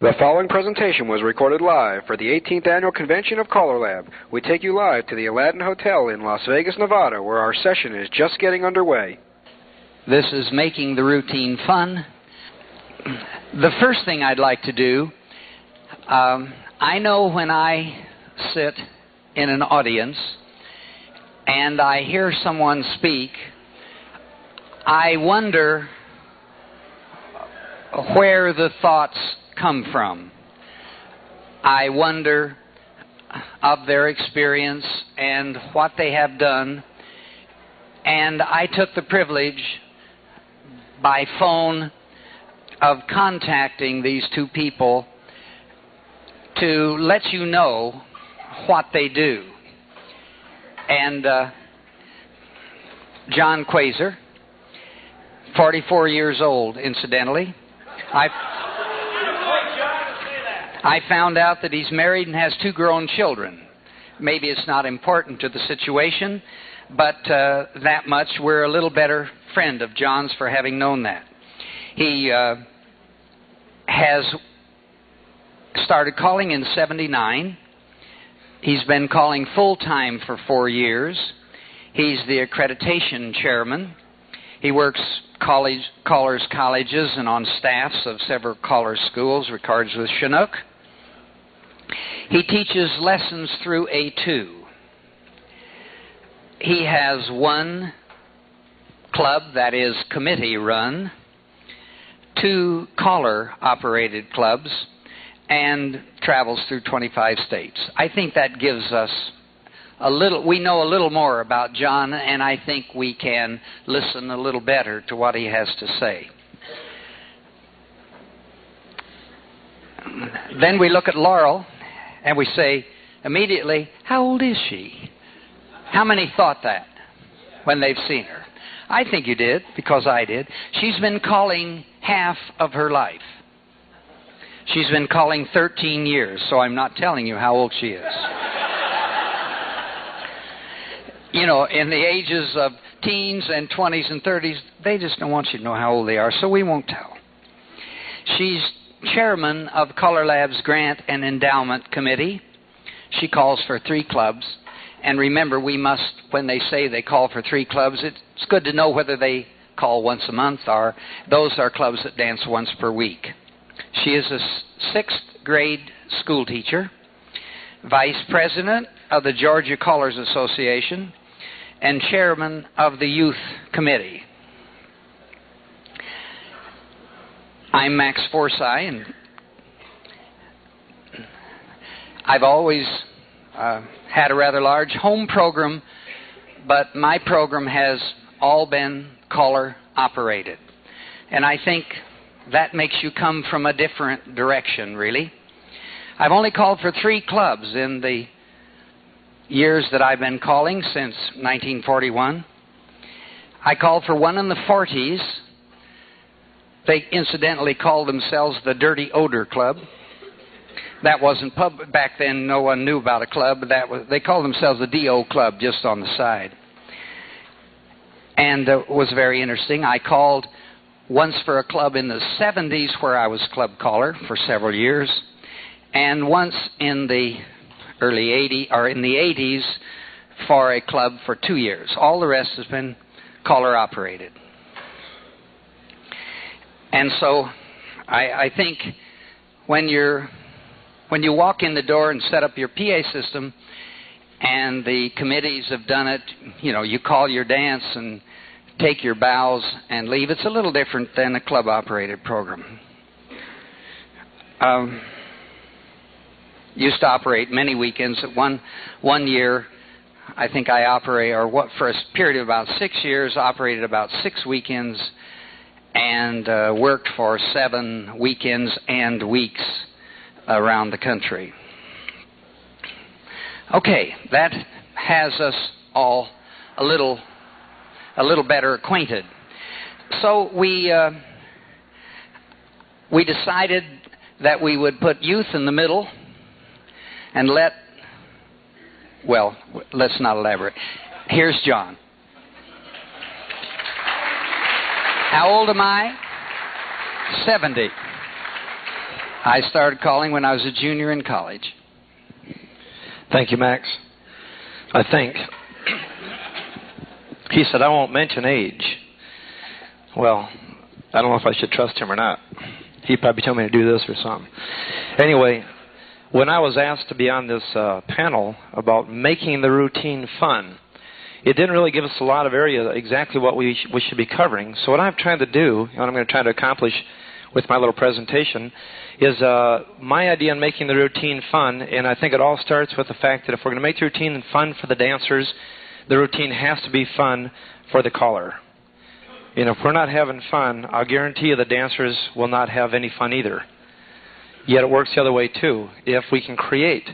The following presentation was recorded live for the 18th Annual Convention of CALLERLAB. We take you live to the Aladdin Hotel in Las Vegas, Nevada, where our session is just getting underway. This is making the routine fun. The first thing I'd like to do, I know when I sit in an audience and I hear someone speak, I wonder where the thoughts come from. I wonder of their experience and what they have done. And I took the privilege by phone of contacting these two people to let you know what they do. And John Kwaiser, 44 years old, incidentally. I found out that he's married and has 2 grown children. Maybe it's not important to the situation, but that much, we're a little better friend of John's for having known that. He has started calling in '79. He's been calling full-time for 4 years. He's the accreditation chairman. He works callers colleges and on staffs of several caller schools, records with Chinook. He teaches lessons through A2. He has 1 club that is committee run, 2 caller-operated clubs, and travels through 25 states. I think that gives us we know a little more about John, and I think we can listen a little better to what he has to say. Then we look at Laural, and we say immediately, how old is she? How many thought that when they've seen her? I think you did, because I did. She's been calling half of her life. She's been calling 13 years, so I'm not telling you how old she is. You know, in the ages of teens and 20s and 30s, they just don't want you to know how old they are, so we won't tell. She's chairman of CALLERLAB's Grant and Endowment Committee. She calls for 3 clubs. And remember, we must, when they say they call for 3 clubs, it's good to know whether they call once a month or those are clubs that dance once per week. She is a 6th grade school teacher, vice president of the Georgia Callers Association, and chairman of the youth committee. I'm Max Forsyth, and I've always had a rather large home program, but my program has all been caller operated. And I think that makes you come from a different direction, really. I've only called for 3 clubs in the years that I've been calling, since 1941. I called for 1 in the 40s. They incidentally called themselves the Dirty Odor Club. That wasn't public back then. No one knew about a club. They called themselves the DO Club, just on the side. And it was very interesting. I called once for a club in the 70s, where I was club caller for several years, and once in the early 80s, or in the 80s, for a club for 2 years. All the rest has been caller operated. And so I think when you walk in the door and set up your PA system, and the committees have done it, you know, you call your dance and take your bows and leave. It's a little different than a club-operated program. Used to operate many weekends. One year, I think I operate, or what, for a period of about 6 years, operated about 6 weekends, and worked for 7 weekends and weeks around the country. Okay, that has us all a little better acquainted. So we decided that we would put youth in the middle and let's not elaborate. Here's John. How old am I? 70. I started calling when I was a junior in college. Thank you, Max. I think. He said, I won't mention age. Well, I don't know if I should trust him or not. He'd probably tell me to do this or something. Anyway, when I was asked to be on this panel about making the routine fun, it didn't really give us a lot of area exactly what we should be covering. So what I'm trying to do, and I'm going to try to accomplish with my little presentation, is my idea on making the routine fun, and I think it all starts with the fact that if we're going to make the routine fun for the dancers, the routine has to be fun for the caller. And if we're not having fun, I'll guarantee you the dancers will not have any fun either. Yet it works the other way too. If we can create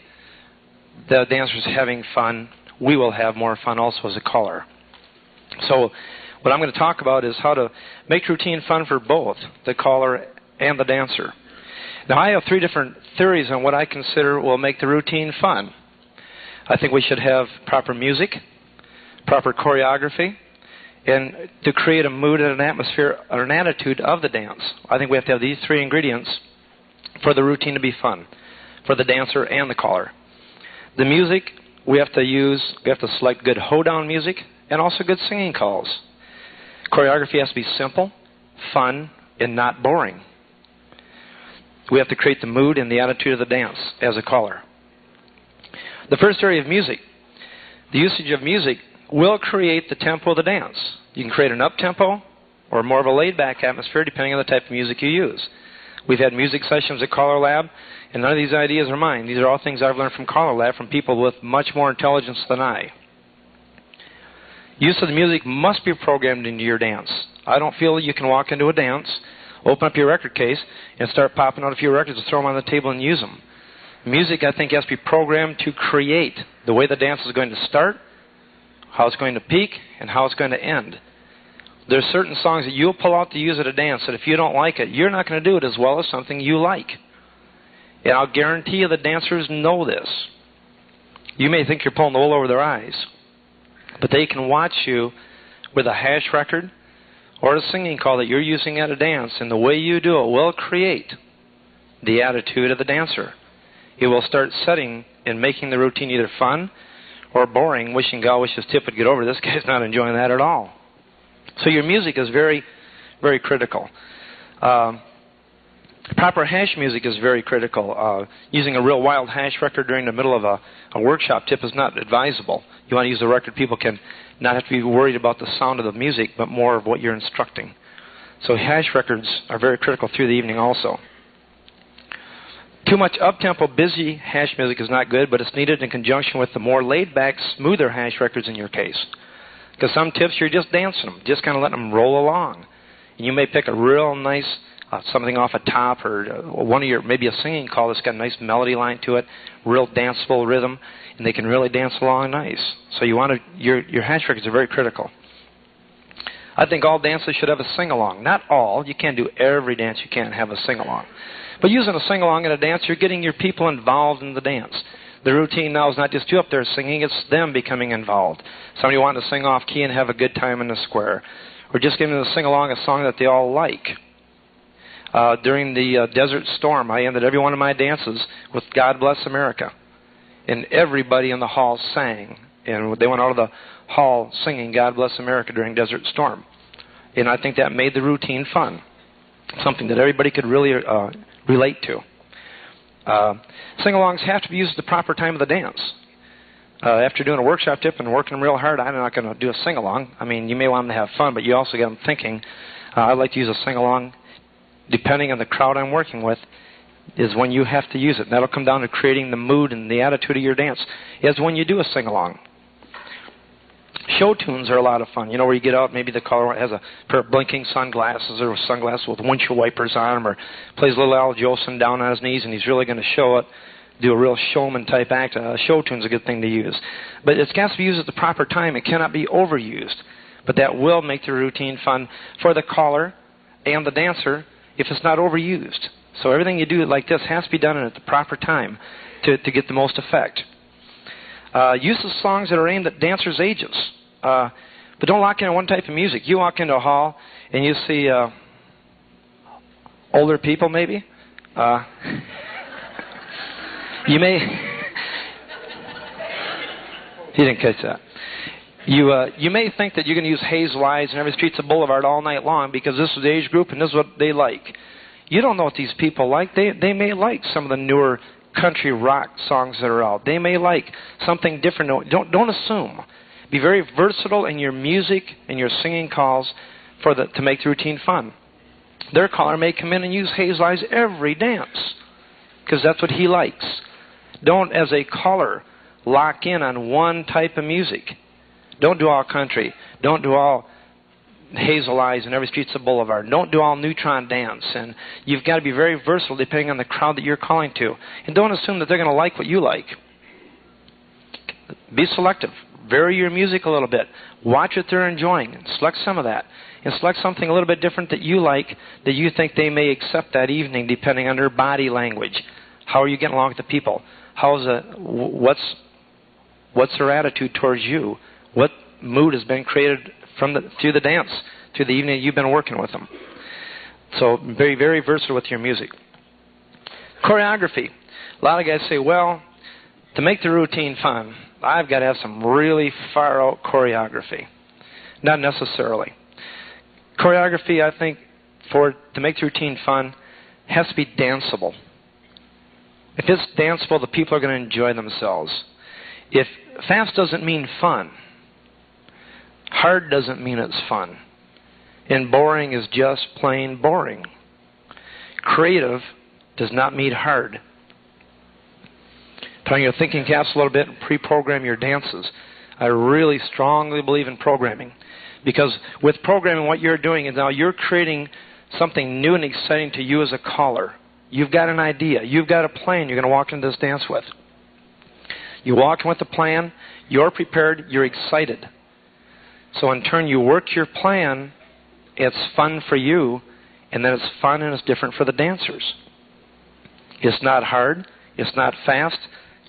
the dancers having fun, we will have more fun also as a caller. So what I'm going to talk about is how to make routine fun for both the caller and the dancer. Now I have 3 different theories on what I consider will make the routine fun. I think we should have proper music, proper choreography, and to create a mood and an atmosphere or an attitude of the dance. I think we have to have these 3 ingredients for the routine to be fun, for the dancer and the caller. The music, we have to select good hoedown music and also good singing calls. Choreography has to be simple, fun, and not boring. We have to create the mood and the attitude of the dance as a caller. The first area of music. The usage of music will create the tempo of the dance. You can create an up-tempo or more of a laid-back atmosphere depending on the type of music you use. We've had music sessions at CALLERLAB, and none of these ideas are mine. These are all things I've learned from CALLERLAB from people with much more intelligence than I. Use of the music must be programmed into your dance. I don't feel you can walk into a dance, open up your record case, and start popping out a few records and throw them on the table and use them. Music, I think, has to be programmed to create the way the dance is going to start, how it's going to peak, and how it's going to end. There's certain songs that you'll pull out to use at a dance that if you don't like it, you're not going to do it as well as something you like. And I'll guarantee you the dancers know this. You may think you're pulling the wool over their eyes, but they can watch you with a hash record or a singing call that you're using at a dance, and the way you do it will create the attitude of the dancer. It will start setting and making the routine either fun or boring, wishing God wishes Tip would get over this guy's not enjoying that at all. So your music is very, very critical. Proper hash music is very critical. Using a real wild hash record during the middle of a workshop tip is not advisable. You want to use a record people can not have to be worried about the sound of the music, but more of what you're instructing. So hash records are very critical through the evening also. Too much up-tempo, busy hash music is not good, but it's needed in conjunction with the more laid-back, smoother hash records in your case. Because some tips, you're just dancing them, just kind of letting them roll along. And you may pick a real nice, something off a top, or one of your, maybe a singing call that's got a nice melody line to it, real danceable rhythm, and they can really dance along nice. So you want to, your hash records are very critical. I think all dances should have a sing-along. Not all. You can't do every dance you can't have a sing-along. But using a sing-along in a dance, you're getting your people involved in the dance. The routine now is not just you up there singing, it's them becoming involved. Somebody wanting to sing off-key and have a good time in the square. Or just giving them to sing along a song that they all like. During the Desert Storm, I ended every one of my dances with God Bless America. And everybody in the hall sang. And they went out of the hall singing God Bless America during Desert Storm. And I think that made the routine fun. Something that everybody could really relate to. Sing-alongs have to be used at the proper time of the dance. After doing a workshop tip and working them real hard, I'm not going to do a sing-along. I mean, you may want them to have fun, but you also get them thinking. I'd like to use a sing-along, depending on the crowd I'm working with, is when you have to use it. And that'll come down to creating the mood and the attitude of your dance, is when you do a sing-along. Show tunes are a lot of fun. You know, where you get out, maybe the caller has a pair of blinking sunglasses or sunglasses with windshield wipers on them, or plays little Al Jolson down on his knees and he's really going to show it, do a real showman-type act. A show tune's a good thing to use. But it's got to be used at the proper time. It cannot be overused. But that will make the routine fun for the caller and the dancer if it's not overused. So everything you do like this has to be done at the proper time to get the most effect. Use of songs that are aimed at dancers' ages. But don't lock in on one type of music. You walk into a hall and you see older people maybe. You may... He didn't catch that. You may think that you can use Hazel Eyes and Every Street's a Boulevard all night long because this is the age group and this is what they like. You don't know what these people like. They may like some of the newer country rock songs that are out. They may like something different. Don't assume. Be very versatile in your music and your singing calls to make the routine fun. Their caller may come in and use Hazel Eyes every dance because that's what he likes. Don't, as a caller, lock in on one type of music. Don't do all country. Don't do all Hazel Eyes and Every Street's a Boulevard. Don't do all neutron dance. And you've got to be very versatile depending on the crowd that you're calling to. And don't assume that they're going to like what you like. Be selective. Vary your music a little bit. Watch what they're enjoying and select some of that. And select something a little bit different that you like, that you think they may accept that evening depending on their body language. How are you getting along with the people? What's their attitude towards you? What mood has been created through the dance, through the evening you've been working with them? So very, very versatile with your music. Choreography. A lot of guys say, well, to make the routine fun, I've got to have some really far-out choreography. Not necessarily. Choreography, I think, to make the routine fun, has to be danceable. If it's danceable, the people are going to enjoy themselves. If fast doesn't mean fun, hard doesn't mean it's fun. And boring is just plain boring. Creative does not mean hard. Put on your thinking caps a little bit and pre-program your dances. I really strongly believe in programming. Because with programming, what you're doing is now you're creating something new and exciting to you as a caller. You've got an idea. You've got a plan you're going to walk into this dance with. You walk in with a plan. You're prepared. You're excited. So in turn, you work your plan. It's fun for you. And then it's fun and it's different for the dancers. It's not hard. It's not fast.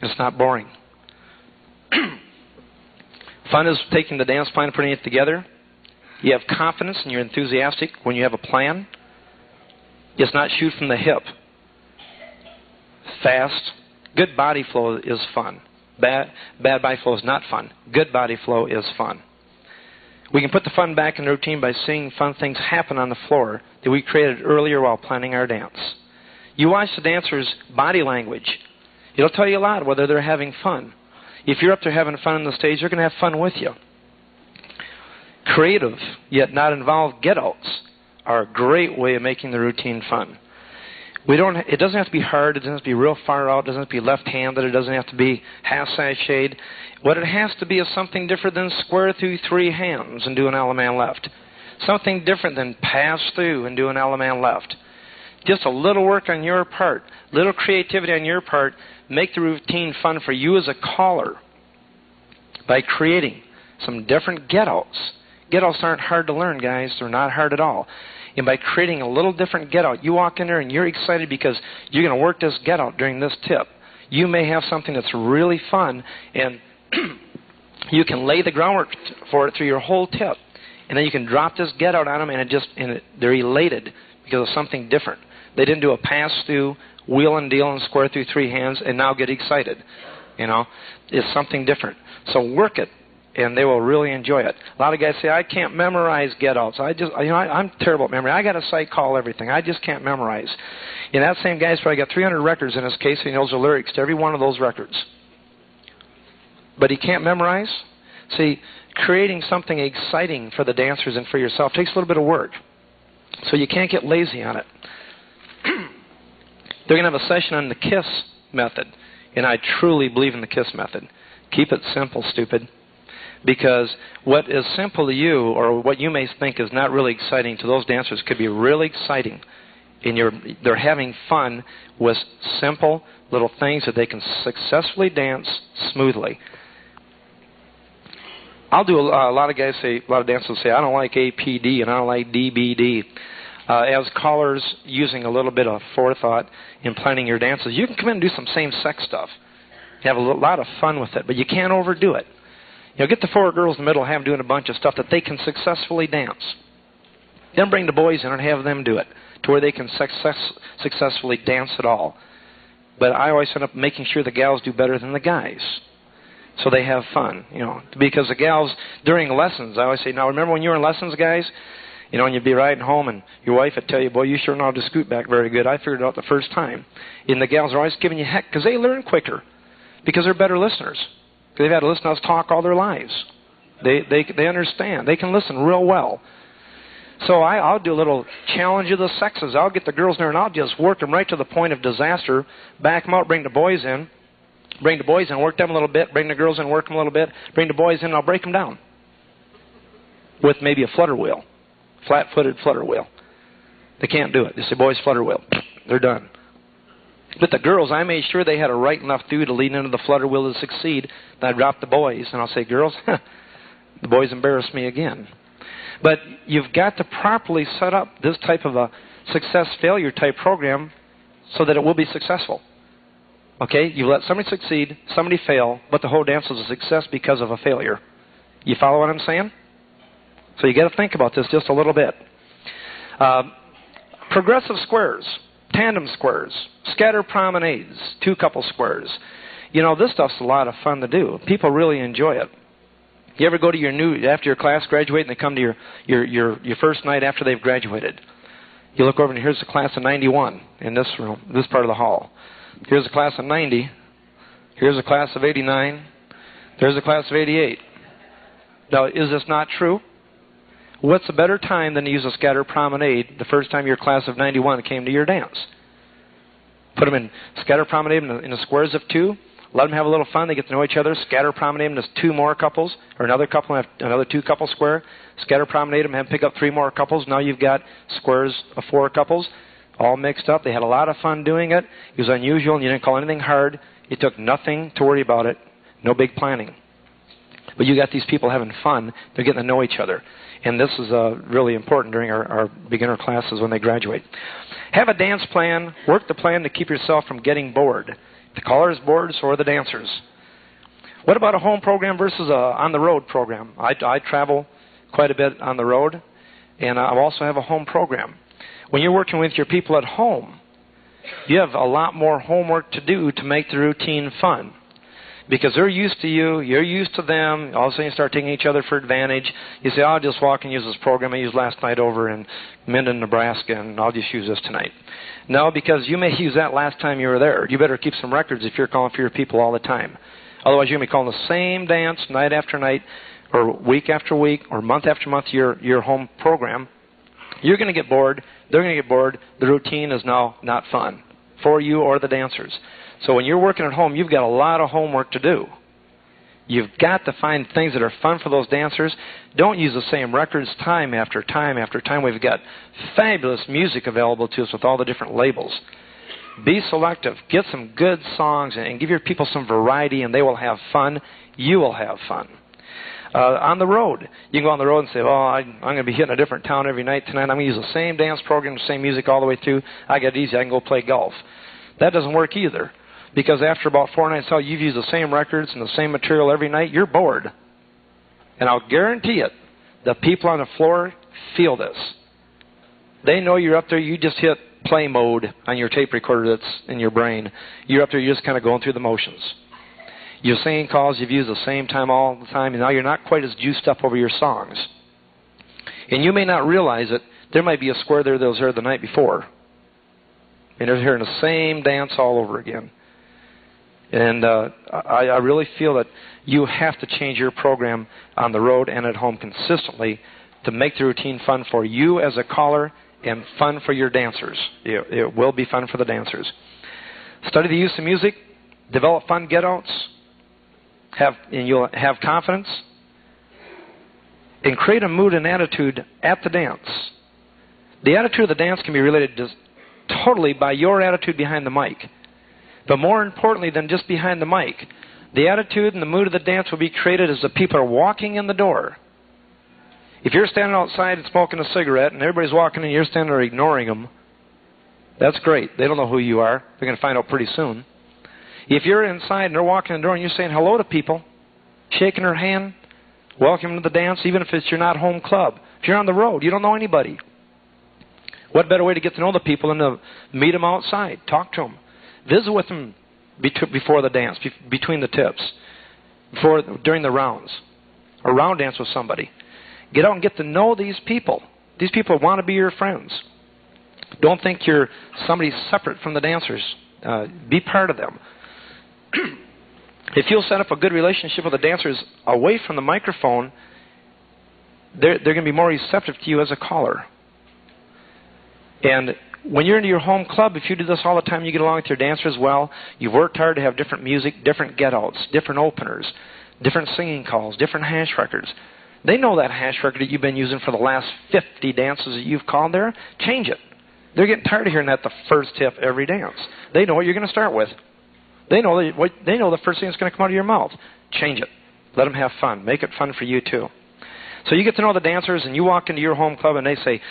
It's not boring. Fun is taking the dance plan and putting it together. You have confidence and you're enthusiastic when you have a plan. It's not shoot from the hip. Fast. Good body flow is fun. Bad body flow is not fun. Good body flow is fun. We can put the fun back in the routine by seeing fun things happen on the floor that we created earlier while planning our dance. You watch the dancer's body language. It'll tell you a lot whether they're having fun. If you're up there having fun on the stage, they're going to have fun with you. Creative, yet not involved get-outs are a great way of making the routine fun. It doesn't have to be hard. It doesn't have to be real far out. It doesn't have to be left-handed. It doesn't have to be half-sashayed. What it has to be is something different than square through three hands and do an Allemand left. Something different than pass through and do an Allemand left. Just a little work on your part, little creativity on your part, make the routine fun for you as a caller by creating some different get-outs. Get-outs aren't hard to learn, guys. They're not hard at all. And by creating a little different get-out, you walk in there and you're excited because you're going to work this get-out during this tip. You may have something that's really fun, and you can lay the groundwork for it through your whole tip. And then you can drop this get-out on them, and they're elated because of something different. They didn't do a pass-through, wheel and deal, and square through three hands, and now get excited. It's something different. So work it, and they will really enjoy it. A lot of guys say, I can't memorize get-outs. I'm terrible at memory. I got to sight call everything. I just can't memorize. And that same guy's probably got 300 records in his case, and he knows the lyrics to every one of those records. But he can't memorize? See, creating something exciting for the dancers and for yourself takes a little bit of work. So you can't get lazy on it. They're going to have a session on the KISS method, and I truly believe in the KISS method. Keep it simple, stupid. Because what is simple to you, or what you may think is not really exciting to those dancers, could be really exciting. And they're having fun with simple little things that they can successfully dance smoothly. I'll do a lot of dancers say, I don't like APD and I don't like DBD. As callers using a little bit of forethought in planning your dances, you can come in and do some same-sex stuff. You have a lot of fun with it, but you can't overdo it. Get the four girls in the middle and have them doing a bunch of stuff that they can successfully dance. Then bring the boys in and have them do it to where they can successfully dance it all. but I always end up making sure the gals do better than the guys. So they have fun, you know. Because the gals, during lessons, I always say, now remember when you were in lessons, guys? You know, and you'd be riding home and your wife would tell you, boy, you sure know how to scoot back very good. I figured it out the first time. And the gals are always giving you heck because they learn quicker. Because they're better listeners. They've had to listen to us talk all their lives. They understand. They can listen real well. So I'll do a little challenge of the sexes. I'll get the girls in there and I'll just work them right to the point of disaster. Back them out, bring the boys in. Bring the boys in, work them a little bit. Bring the girls in, work them a little bit. Bring the boys in, and I'll break them down. With maybe a flutter wheel. Flat-footed flutter wheel. They can't do it. They say, boys, flutter wheel. They're done. But the girls, I made sure they had a right enough through to lead into the flutter wheel to succeed. Then I drop the boys, and I'll say, girls, the boys embarrassed me again. But you've got to properly set up this type of a success-failure type program so that it will be successful. Okay? You let somebody succeed, somebody fail, but the whole dance was a success because of a failure. You follow what I'm saying? So you got to think about this just a little bit. Progressive squares, tandem squares, scatter promenades, two-couple squares. You know, this stuff's a lot of fun to do. People really enjoy it. You ever go to after your class graduate and they come to your first night after they've graduated? You look over and here's the class of 91 in this room, this part of the hall. Here's the class of 90. Here's the class of 89. There's the class of 88. Now, is this not true? What's a better time than to use a scatter promenade the first time your class of 91 came to your dance? Put them in scatter promenade in the squares of two. Let them have a little fun. They get to know each other. Scatter promenade them to two more couples, or another couple, have another two-couple square. Scatter promenade them, have pick up three more couples. Now you've got squares of four couples, all mixed up. They had a lot of fun doing it. It was unusual, and you didn't call anything hard. It took nothing to worry about it. No big planning. But you got these people having fun. They're getting to know each other. And this is really important during our beginner classes when they graduate. Have a dance plan. Work the plan to keep yourself from getting bored. The callers bored, so are the dancers. What about a home program versus a on-the-road program? I travel quite a bit on the road, and I also have a home program. When you're working with your people at home, you have a lot more homework to do to make the routine fun. Because they're used to you, you're used to them, all of a sudden you start taking each other for advantage. You say, I'll just walk and use this program I used last night over in Minden, Nebraska, and I'll just use this tonight. No, because you may use that last time you were there. You better keep some records if you're calling for your people all the time. Otherwise, you're going to be calling the same dance night after night, or week after week, or month after month, your home program. You're going to get bored. They're going to get bored. The routine is now not fun for you or the dancers. So when you're working at home, you've got a lot of homework to do. You've got to find things that are fun for those dancers. Don't use the same records time after time after time. We've got fabulous music available to us with all the different labels. Be selective. Get some good songs and give your people some variety, and they will have fun. You will have fun. On the road, you can go on the road and say, I'm going to be hitting a different town every night tonight. I'm going to use the same dance program, the same music all the way through. I got it easy. I can go play golf. That doesn't work either. Because after about 4 nights out, you've used the same records and the same material every night, you're bored. And I'll guarantee it, the people on the floor feel this. They know you're up there, you just hit play mode on your tape recorder that's in your brain. You're up there, you're just kind of going through the motions. You're singing calls, you've used the same time all the time, and now you're not quite as juiced up over your songs. And you may not realize it, there might be a square there that was there the night before. And they're hearing the same dance all over again. And I really feel that you have to change your program on the road and at home consistently to make the routine fun for you as a caller and fun for your dancers. It will be fun for the dancers. Study the use of music. Develop fun get-outs. And you'll have confidence. And create a mood and attitude at the dance. The attitude of the dance can be related totally by your attitude behind the mic. But more importantly than just behind the mic, the attitude and the mood of the dance will be created as the people are walking in the door. If you're standing outside and smoking a cigarette and everybody's walking in and you're standing there ignoring them, that's great. They don't know who you are. They're going to find out pretty soon. If you're inside and they're walking in the door and you're saying hello to people, shaking their hand, welcome to the dance, even if it's your not home club. If you're on the road, you don't know anybody. What better way to get to know the people than to meet them outside, talk to them. Visit with them before the dance, between the tips, during the rounds, or round dance with somebody. Get out and get to know these people. These people want to be your friends. Don't think you're somebody separate from the dancers. Be part of them. If you'll set up a good relationship with the dancers away from the microphone, they're going to be more receptive to you as a caller. And when you're into your home club, if you do this all the time, you get along with your dancers well. You've worked hard to have different music, different get-outs, different openers, different singing calls, different hash records. They know that hash record that you've been using for the last 50 dances that you've called there. Change it. They're getting tired of hearing that the first tip every dance. They know what you're going to start with. They know the first thing that's going to come out of your mouth. Change it. Let them have fun. Make it fun for you, too. So you get to know the dancers, and you walk into your home club, and they say,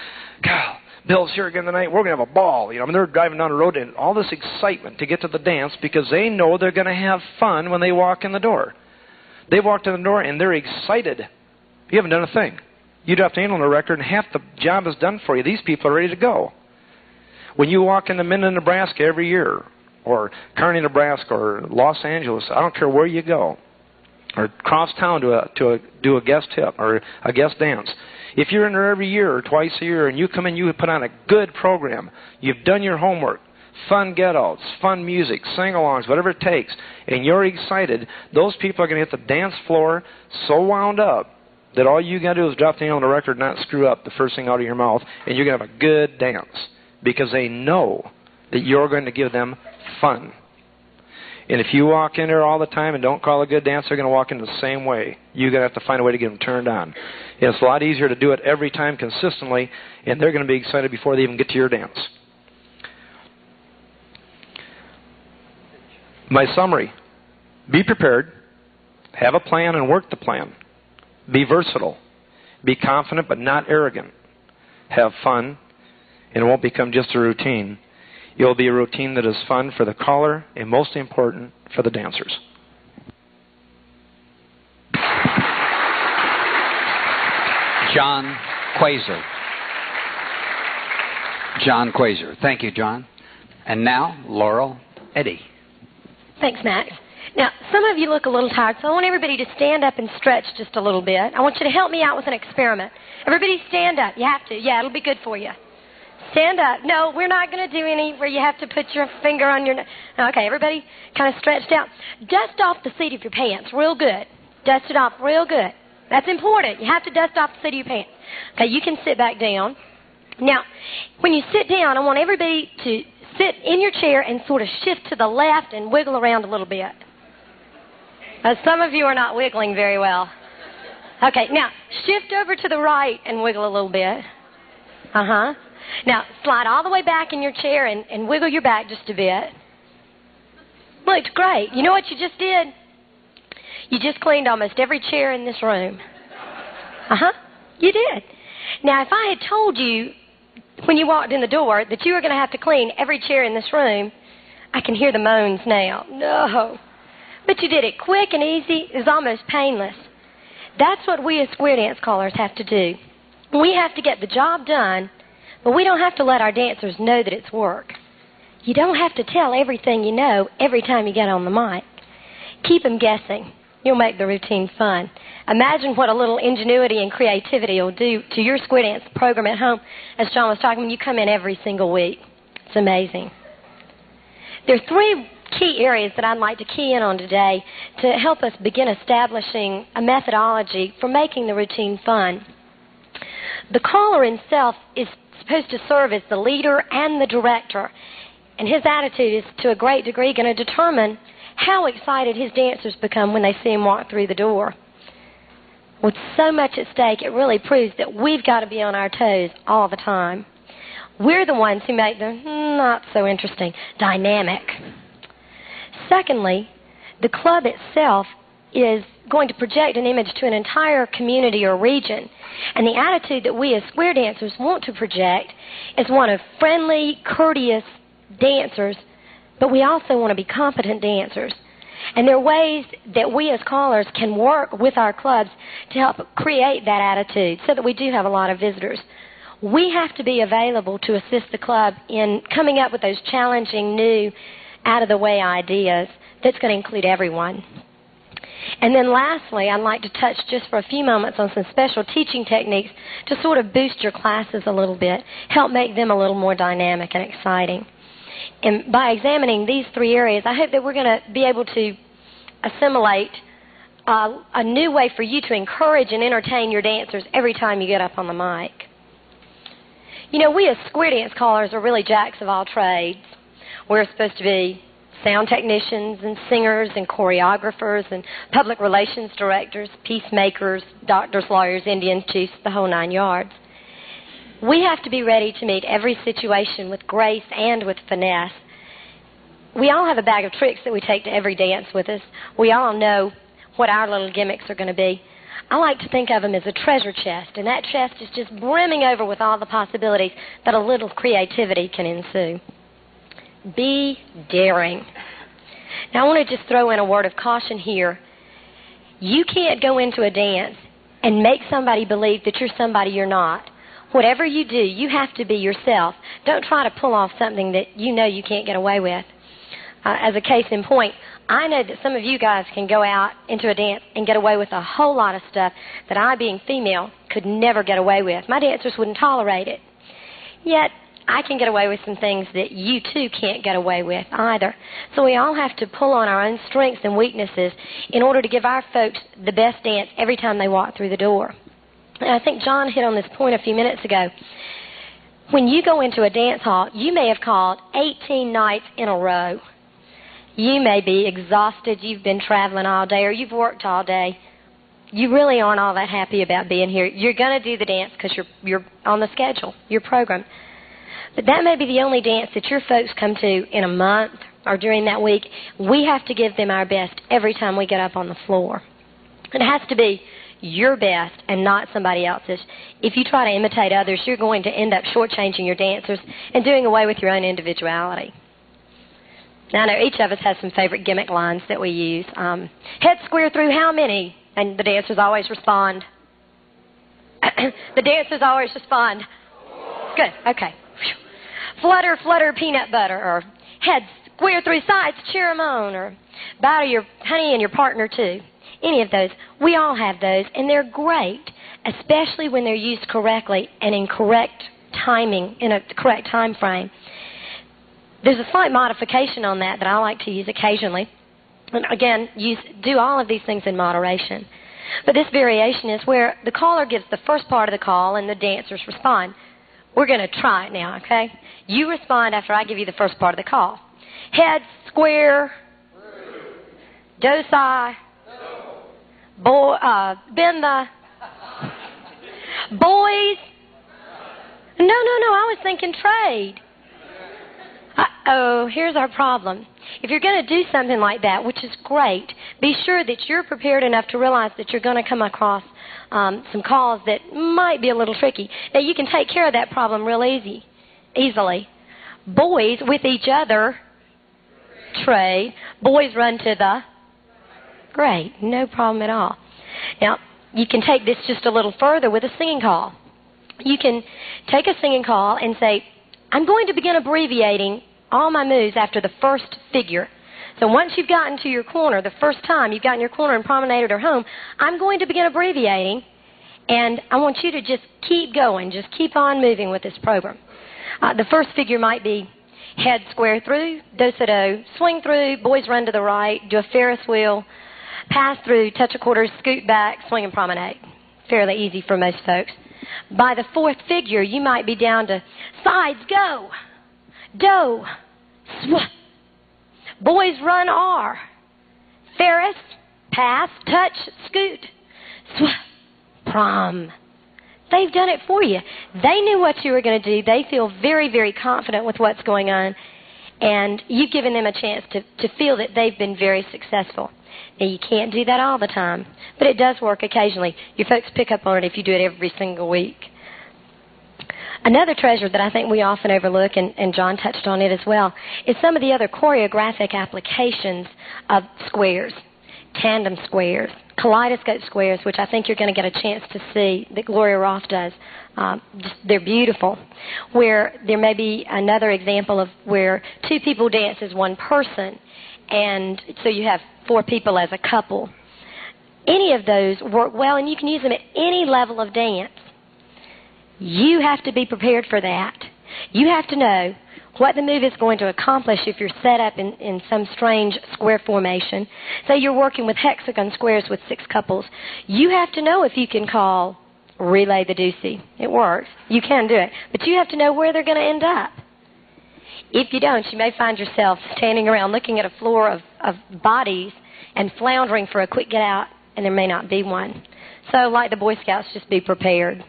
"God, Bill's here again tonight. We're going to have a ball." You know, I mean, they're driving down the road, and all this excitement to get to the dance because they know they're going to have fun when they walk in the door. They walked in the door, and they're excited. You haven't done a thing. You dropped an on the record, and half the job is done for you. These people are ready to go. When you walk into Minden, Nebraska every year, or Kearney, Nebraska, or Los Angeles, I don't care where you go, or cross town to do a guest tip or a guest dance. If you're in there every year or twice a year and you come in, you put on a good program, you've done your homework, fun get-outs, fun music, sing-alongs, whatever it takes, and you're excited, those people are going to hit the dance floor so wound up that all you got to do is drop the nail on the record and not screw up the first thing out of your mouth, and you're going to have a good dance because they know that you're going to give them fun. And if you walk in there all the time and don't call a good dance, they're going to walk in the same way. You're going to have to find a way to get them turned on. And it's a lot easier to do it every time consistently, and they're going to be excited before they even get to your dance. My summary: be prepared, have a plan and work the plan. Be versatile. Be confident but not arrogant. Have fun, and it won't become just a routine. It will be a routine that is fun for the caller and, most important, for the dancers. John Kwaiser. John Kwaiser. Thank you, John. And now, Laural, Eddy. Thanks, Max. Now, some of you look a little tired, so I want everybody to stand up and stretch just a little bit. I want you to help me out with an experiment. Everybody stand up. You have to. Yeah, it'll be good for you. Stand up. No, we're not going to do any where you have to put your finger on your... Okay, everybody kind of stretched out. Dust off the seat of your pants real good. Dust it off real good. That's important. You have to dust off the seat of your pants. Okay, you can sit back down. Now, when you sit down, I want everybody to sit in your chair and sort of shift to the left and wiggle around a little bit. Some of you are not wiggling very well. Okay, now, shift over to the right and wiggle a little bit. Uh-huh. Now, slide all the way back in your chair and wiggle your back just a bit. Looked great. You know what you just did? You just cleaned almost every chair in this room. Uh-huh. You did. Now, if I had told you when you walked in the door that you were going to have to clean every chair in this room, I can hear the moans now. No. But you did it quick and easy. It was almost painless. That's what we as square dance callers have to do. We have to get the job done, but we don't have to let our dancers know that it's work. You don't have to tell everything you know every time you get on the mic. Keep them guessing. You'll make the routine fun. Imagine what a little ingenuity and creativity will do to your square dance program at home, as John was talking, when you come in every single week. It's amazing. There are three key areas that I'd like to key in on today to help us begin establishing a methodology for making the routine fun. The caller himself is supposed to serve as the leader and the director, and his attitude is to a great degree going to determine how excited his dancers become when they see him walk through the door. With so much at stake, it really proves that we've got to be on our toes all the time. We're the ones who make the not so interesting dynamic. Secondly, the club itself is going to project an image to an entire community or region. And the attitude that we as square dancers want to project is one of friendly, courteous dancers, but we also want to be competent dancers. And there are ways that we as callers can work with our clubs to help create that attitude so that we do have a lot of visitors. We have to be available to assist the club in coming up with those challenging new out-of-the-way ideas that's going to include everyone. And then lastly, I'd like to touch just for a few moments on some special teaching techniques to sort of boost your classes a little bit, help make them a little more dynamic and exciting. And by examining these three areas, I hope that we're going to be able to assimilate a new way for you to encourage and entertain your dancers every time you get up on the mic. You know, we as square dance callers are really jacks of all trades. We're supposed to be sound technicians and singers and choreographers and public relations directors, peacemakers, doctors, lawyers, Indian chiefs, the whole 9 yards. We have to be ready to meet every situation with grace and with finesse. We all have a bag of tricks that we take to every dance with us. We all know what our little gimmicks are going to be. I like to think of them as a treasure chest, and that chest is just brimming over with all the possibilities that a little creativity can ensue. Be daring. Now, I want to just throw in a word of caution here. You can't go into a dance and make somebody believe that you're somebody you're not. Whatever you do, you have to be yourself. Don't try to pull off something that you know you can't get away with. As a case in point, I know that some of you guys can go out into a dance and get away with a whole lot of stuff that I, being female, could never get away with. My dancers wouldn't tolerate it. Yet, I can get away with some things that you, too, can't get away with either. So we all have to pull on our own strengths and weaknesses in order to give our folks the best dance every time they walk through the door. And I think John hit on this point a few minutes ago. When you go into a dance hall, you may have called 18 nights in a row. You may be exhausted, you've been traveling all day, or you've worked all day. You really aren't all that happy about being here. You're going to do the dance because you're on the schedule, you're programmed. But that may be the only dance that your folks come to in a month or during that week. We have to give them our best every time we get up on the floor. It has to be your best and not somebody else's. If you try to imitate others, you're going to end up shortchanging your dancers and doing away with your own individuality. Now, I know each of us has some favorite gimmick lines that we use. Head square through how many? And the dancers always respond. The dancers always respond. Good, okay. Flutter, flutter, peanut butter, or head square through sides, cheer 'em on, or bow to your honey and your partner too. Any of those. We all have those, and they're great, especially when they're used correctly and in correct timing, in a correct time frame. There's a slight modification on that I like to use occasionally. And again, do all of these things in moderation. But this variation is where the caller gives the first part of the call and the dancers respond. We're going to try it now, okay? You respond after I give you the first part of the call. Head square. Do-si. Bend the. Boys. No, I was thinking trade. Uh-oh, here's our problem. If you're going to do something like that, which is great, be sure that you're prepared enough to realize that you're going to come across some calls that might be a little tricky. Now, you can take care of that problem real easily. Boys with each other, trade. Boys run to the. Great, no problem at all. Now, you can take this just a little further with a singing call. You can take a singing call and say, I'm going to begin abbreviating all my moves after the first figure. So once you've gotten to your corner, the first time you've gotten your corner and promenaded or home, I'm going to begin abbreviating, and I want you to just keep going, just keep on moving with this program. The first figure might be head square through, do-si-do, swing through, boys run to the right, do a Ferris wheel, pass through, touch a quarter, scoot back, swing and promenade. Fairly easy for most folks. By the fourth figure, you might be down to sides, go, do, sw, boys run R, Ferris, pass, touch, scoot, sw, prom. They've done it for you. They knew what you were going to do. They feel very, very confident with what's going on, and you've given them a chance to feel that they've been very successful. Now, you can't do that all the time, but it does work occasionally. Your folks pick up on it if you do it every single week. Another treasure that I think we often overlook, and John touched on it as well, is some of the other choreographic applications of squares. tandem squares, kaleidoscope squares, which I think you're going to get a chance to see that Gloria Roth does. They're beautiful. Where there may be another example of where two people dance as one person, and so you have four people as a couple. Any of those work well, and you can use them at any level of dance. You have to be prepared for that. You have to know what the move is going to accomplish if you're set up in some strange square formation. Say you're working with hexagon squares with 6 couples. You have to know if you can call relay the deucey. It works. You can do it. But you have to know where they're going to end up. If you don't, you may find yourself standing around looking at a floor of bodies and floundering for a quick get out, and there may not be one. So like the Boy Scouts, just be prepared.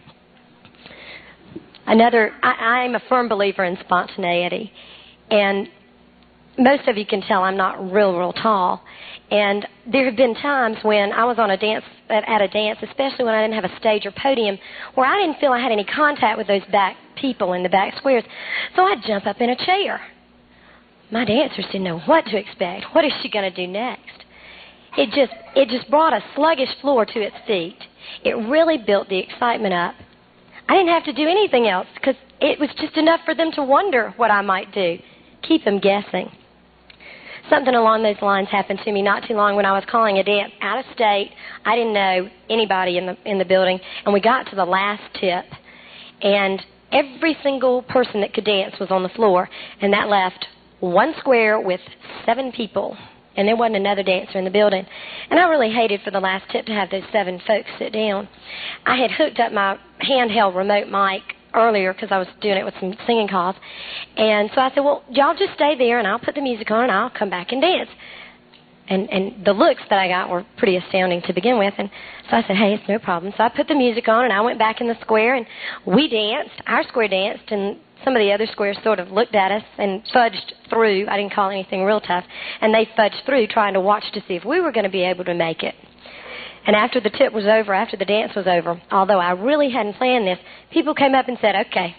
I'm a firm believer in spontaneity, and most of you can tell I'm not real tall. And there have been times when I was on at a dance, especially when I didn't have a stage or podium, where I didn't feel I had any contact with those back people in the back squares. So I'd jump up in a chair. My dancers didn't know what to expect. What is she going to do next? It just brought a sluggish floor to its feet. It really built the excitement up. I didn't have to do anything else because it was just enough for them to wonder what I might do. Keep them guessing. Something along those lines happened to me not too long when I was calling a dance out of state. I didn't know anybody in the building, and we got to the last tip, and every single person that could dance was on the floor, and that left one square with 7 people, and there wasn't another dancer in the building. And I really hated for the last tip to have those 7 folks sit down. I had hooked up my handheld remote mic earlier because I was doing it with some singing calls. And so I said, well, y'all just stay there and I'll put the music on and I'll come back and dance. And the looks that I got were pretty astounding to begin with. And so I said, hey, it's no problem. So I put the music on and I went back in the square and we danced. Our square danced, and some of the other squares sort of looked at us and fudged through. I didn't call anything real tough. And they fudged through trying to watch to see if we were going to be able to make it. And after the tip was over, after the dance was over, although I really hadn't planned this, people came up and said, okay,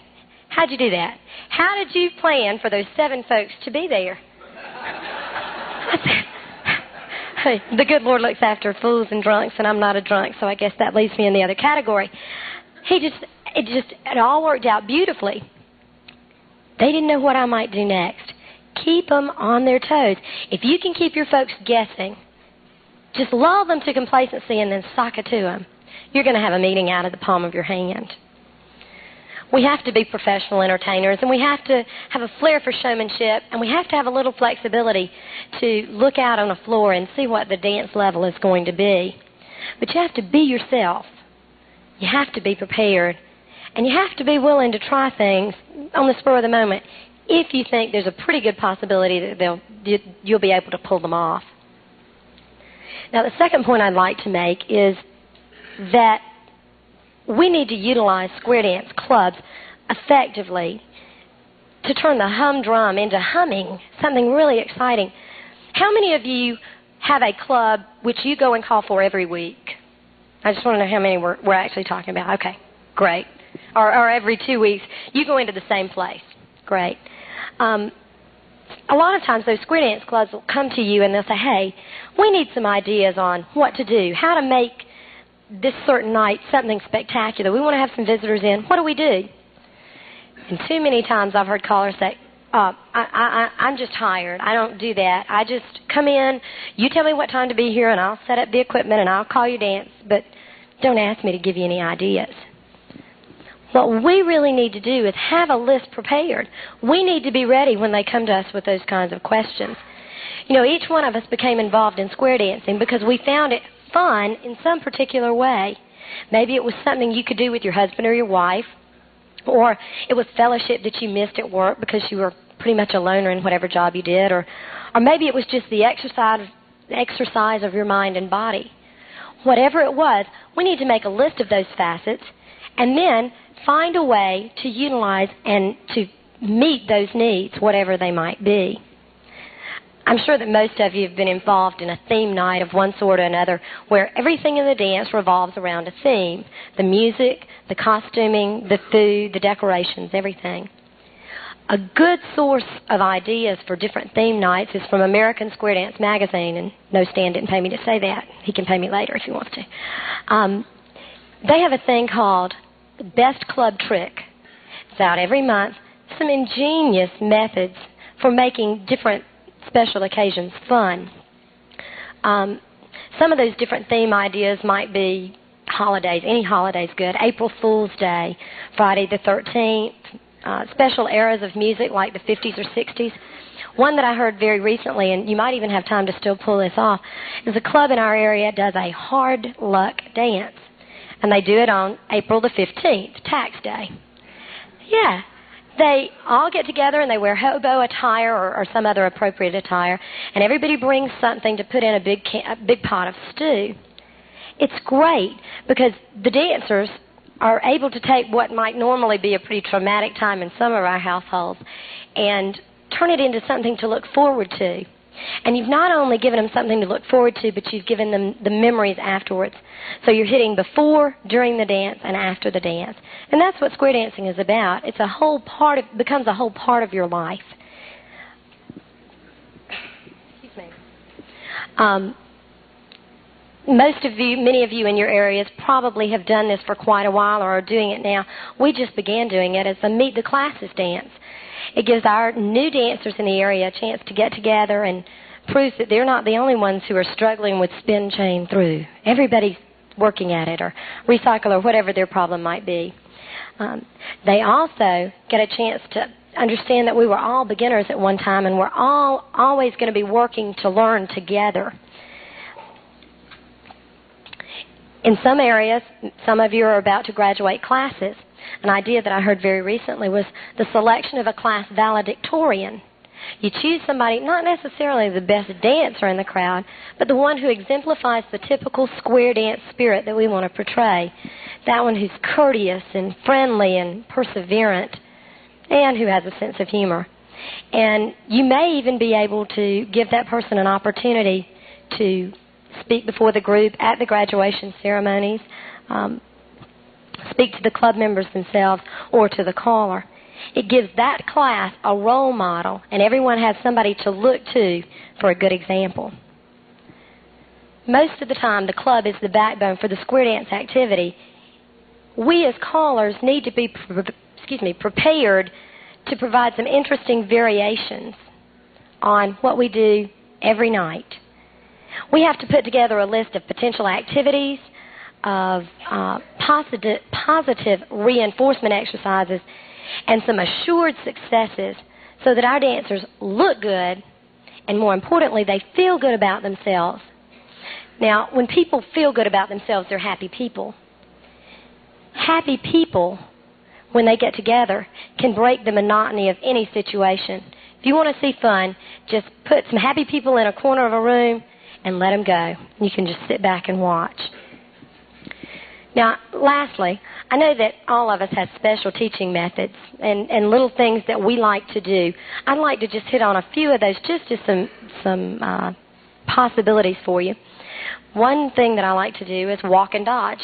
how'd you do that? How did you plan for those 7 folks to be there? I said, hey, the good Lord looks after fools and drunks, and I'm not a drunk, so I guess that leaves me in the other category. It all worked out beautifully. They didn't know what I might do next. Keep them on their toes. If you can keep your folks guessing, just lull them to complacency and then sock it to them. You're going to have a meeting out of the palm of your hand. We have to be professional entertainers, and we have to have a flair for showmanship, and we have to have a little flexibility to look out on a floor and see what the dance level is going to be. But you have to be yourself. You have to be prepared. And you have to be willing to try things on the spur of the moment if you think there's a pretty good possibility that you'll be able to pull them off. Now, the second point I'd like to make is that we need to utilize square dance clubs effectively to turn the humdrum into humming, something really exciting. How many of you have a club which you go and call for every week? I just want to know how many we're actually talking about. Okay, great. Or every 2 weeks, you go into the same place. Great. A lot of times those square dance clubs will come to you and they'll say, hey, we need some ideas on what to do, how to make this certain night something spectacular. We want to have some visitors in. What do we do? And too many times I've heard callers say, I'm just hired. I don't do that. I just come in, you tell me what time to be here, and I'll set up the equipment and I'll call you dance, but don't ask me to give you any ideas. What we really need to do is have a list prepared. We need to be ready when they come to us with those kinds of questions. You know, each one of us became involved in square dancing because we found it fun in some particular way. Maybe it was something you could do with your husband or your wife, or it was fellowship that you missed at work because you were pretty much a loner in whatever job you did, or maybe it was just the exercise of your mind and body. Whatever it was, we need to make a list of those facets and then find a way to utilize and to meet those needs, whatever they might be. I'm sure that most of you have been involved in a theme night of one sort or another where everything in the dance revolves around a theme. The music, the costuming, the food, the decorations, everything. A good source of ideas for different theme nights is from American Square Dance Magazine, and no, Stan didn't pay me to say that. He can pay me later if he wants to. They have a thing called the Best Club Trick. It's out every month. Some ingenious methods for making different special occasions fun. Some of those different theme ideas might be holidays. Any holiday's good. April Fool's Day, Friday the 13th, special eras of music like the 50s or 60s. One that I heard very recently, and you might even have time to still pull this off, is a club in our area does a hard luck dance. And they do it on April the 15th, Tax Day. Yeah. They all get together and they wear hobo attire or some other appropriate attire, and everybody brings something to put in a big pot of stew. It's great because the dancers are able to take what might normally be a pretty traumatic time in some of our households and turn it into something to look forward to. And you've not only given them something to look forward to, but you've given them the memories afterwards. So you're hitting before, during the dance, and after the dance. And that's what square dancing is about. It's a whole part of, becomes a whole part of your life. Excuse me. Many of you in your areas probably have done this for quite a while or are doing it now. We just began doing it as a Meet the Classes dance. It gives our new dancers in the area a chance to get together and proves that they're not the only ones who are struggling with spin, chain, through. Everybody's working at it, or recycle, or whatever their problem might be. They also get a chance to understand that we were all beginners at one time, and we're all always going to be working to learn together. In some areas, some of you are about to graduate classes. An idea that I heard very recently was the selection of a class valedictorian. You choose somebody, not necessarily the best dancer in the crowd, but the one who exemplifies the typical square dance spirit that we want to portray. That one who's courteous and friendly and perseverant, and who has a sense of humor. And you may even be able to give that person an opportunity to speak before the group at the graduation ceremonies, speak to the club members themselves, or to the caller. It gives that class a role model, and everyone has somebody to look to for a good example. Most of the time, the club is the backbone for the square dance activity. We as callers need to be prepared to provide some interesting variations on what we do every night. We have to put together a list of potential activities, of positive reinforcement exercises, and some assured successes so that our dancers look good, and more importantly, they feel good about themselves. Now, when people feel good about themselves, they're happy people. Happy people, when they get together, can break the monotony of any situation. If you want to see fun, just put some happy people in a corner of a room and let them go. You can just sit back and watch. Now, lastly, I know that all of us have special teaching methods and little things that we like to do. I'd like to just hit on a few of those, just as some possibilities for you. One thing that I like to do is walk and dodge.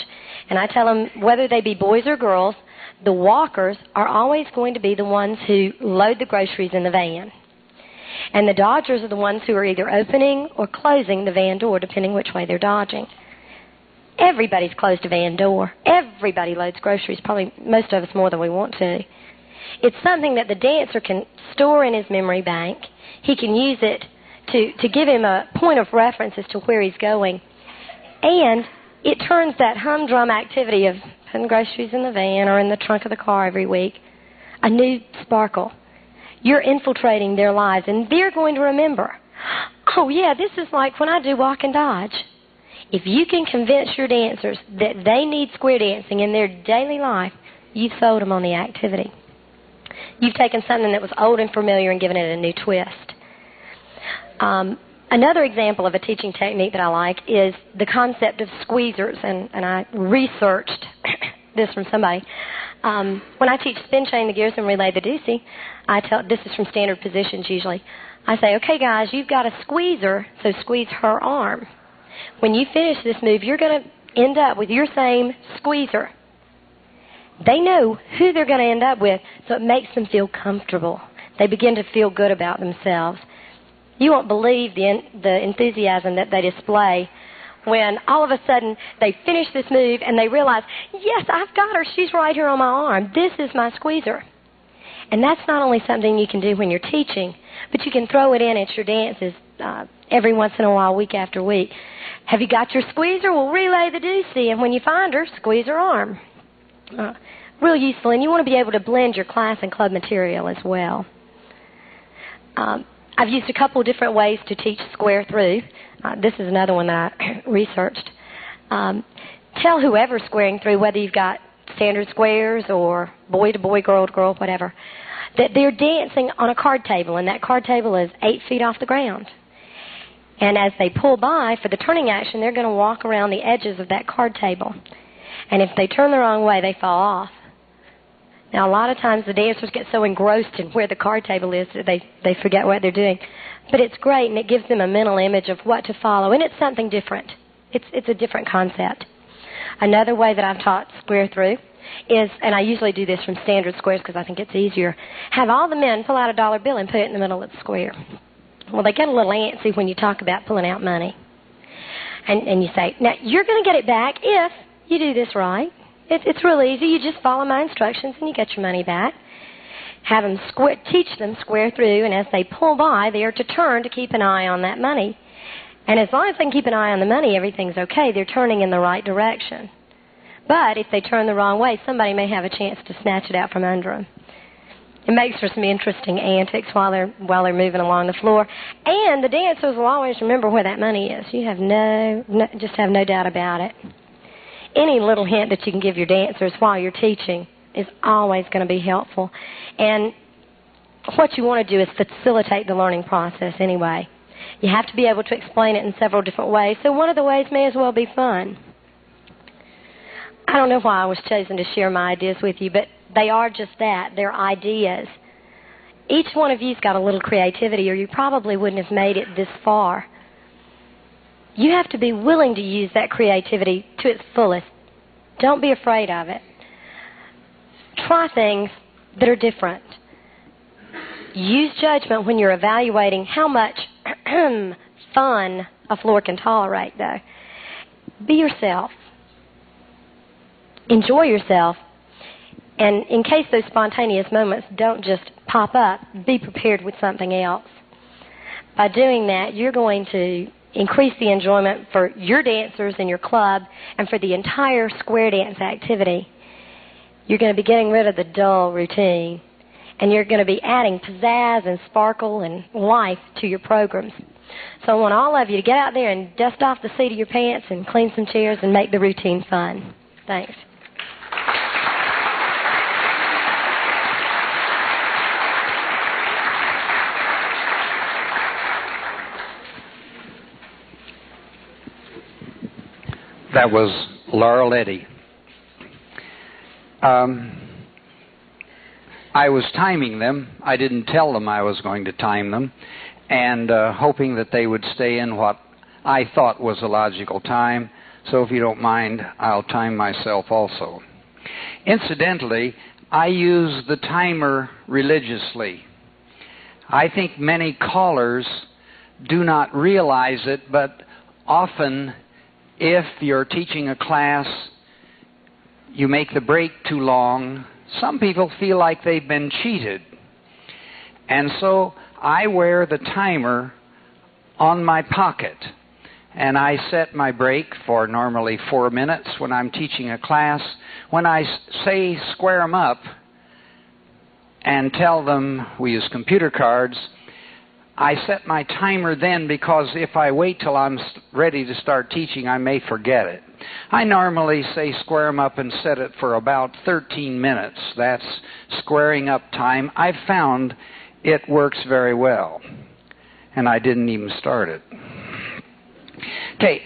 And I tell them, whether they be boys or girls, the walkers are always going to be the ones who load the groceries in the van. And the dodgers are the ones who are either opening or closing the van door, depending which way they're dodging. Everybody's closed a van door. Everybody loads groceries, probably most of us more than we want to. It's something that the dancer can store in his memory bank. He can use it to give him a point of reference as to where he's going. And it turns that humdrum activity of putting groceries in the van or in the trunk of the car every week a new sparkle. You're infiltrating their lives, and they're going to remember, oh yeah, this is like when I do walk and dodge. If you can convince your dancers that they need square dancing in their daily life, you've sold them on the activity. You've taken something that was old and familiar and given it a new twist. Another example of a teaching technique that I like is the concept of squeezers, and I researched this from somebody. When I teach spin, chain the gears, and relay the deucey, this is from standard positions usually, I say, okay guys, you've got a squeezer, so squeeze her arm. When you finish this move, you're going to end up with your same squeezer. They know who they're going to end up with, so it makes them feel comfortable. They begin to feel good about themselves. You won't believe the enthusiasm that they display when all of a sudden they finish this move and they realize, yes, I've got her. She's right here on my arm. This is my squeezer. And that's not only something you can do when you're teaching, but you can throw it in at your dances every once in a while, week after week. Have you got your squeezer? Well, relay the deucey, and when you find her, squeeze her arm. Real useful, and you want to be able to blend your class and club material as well. I've used a couple of different ways to teach square through. This is another one that I researched. Tell whoever's squaring through, whether you've got standard squares or boy to boy, girl to girl, whatever, that they're dancing on a card table, and that card table is 8 feet off the ground. And as they pull by for the turning action, they're going to walk around the edges of that card table. And if they turn the wrong way, they fall off. Now, a lot of times the dancers get so engrossed in where the card table is that they forget what they're doing. But it's great, and it gives them a mental image of what to follow, and it's something different. It's a different concept. Another way that I've taught square through is, and I usually do this from standard squares because I think it's easier, have all the men pull out a dollar bill and put it in the middle of the square. Well, they get a little antsy when you talk about pulling out money. And you say, now, you're going to get it back if you do this right. It's real easy. You just follow my instructions and you get your money back. Have them teach them square through, and as they pull by, they are to turn to keep an eye on that money. And as long as they can keep an eye on the money, everything's okay. They're turning in the right direction. But if they turn the wrong way, somebody may have a chance to snatch it out from under them. It makes for some interesting antics while they're moving along the floor. And the dancers will always remember where that money is. You have just have no doubt about it. Any little hint that you can give your dancers while you're teaching is always going to be helpful. And what you want to do is facilitate the learning process anyway. You have to be able to explain it in several different ways, so one of the ways may as well be fun. I don't know why I was chosen to share my ideas with you, but they are just that. They're ideas. Each one of you's got a little creativity, or you probably wouldn't have made it this far. You have to be willing to use that creativity to its fullest. Don't be afraid of it. Try things that are different. Use judgment when you're evaluating how much fun a floor can tolerate, though. Be yourself. Enjoy yourself. And in case those spontaneous moments don't just pop up, be prepared with something else. By doing that, you're going to increase the enjoyment for your dancers in your club and for the entire square dance activity. You're going to be getting rid of the dull routine, and you're going to be adding pizzazz and sparkle and life to your programs. So I want all of you to get out there and dust off the seat of your pants and clean some chairs and make the routine fun. Thanks. That was Laural Eddy. I was timing them. I didn't tell them I was going to time them, and hoping that they would stay in what I thought was a logical time. So if you don't mind, I'll time myself also. Incidentally, I use the timer religiously. I think many callers do not realize it, but often if you're teaching a class, you make the break too long, some people feel like they've been cheated. And so I wear the timer on my pocket, and I set my break for normally 4 minutes when I'm teaching a class. When I say square them up and tell them we use computer cards, I set my timer then, because if I wait till I'm ready to start teaching, I may forget it. I normally say square them up and set it for about 13 minutes. That's squaring up time. I've found it works very well, and I didn't even start it. Okay,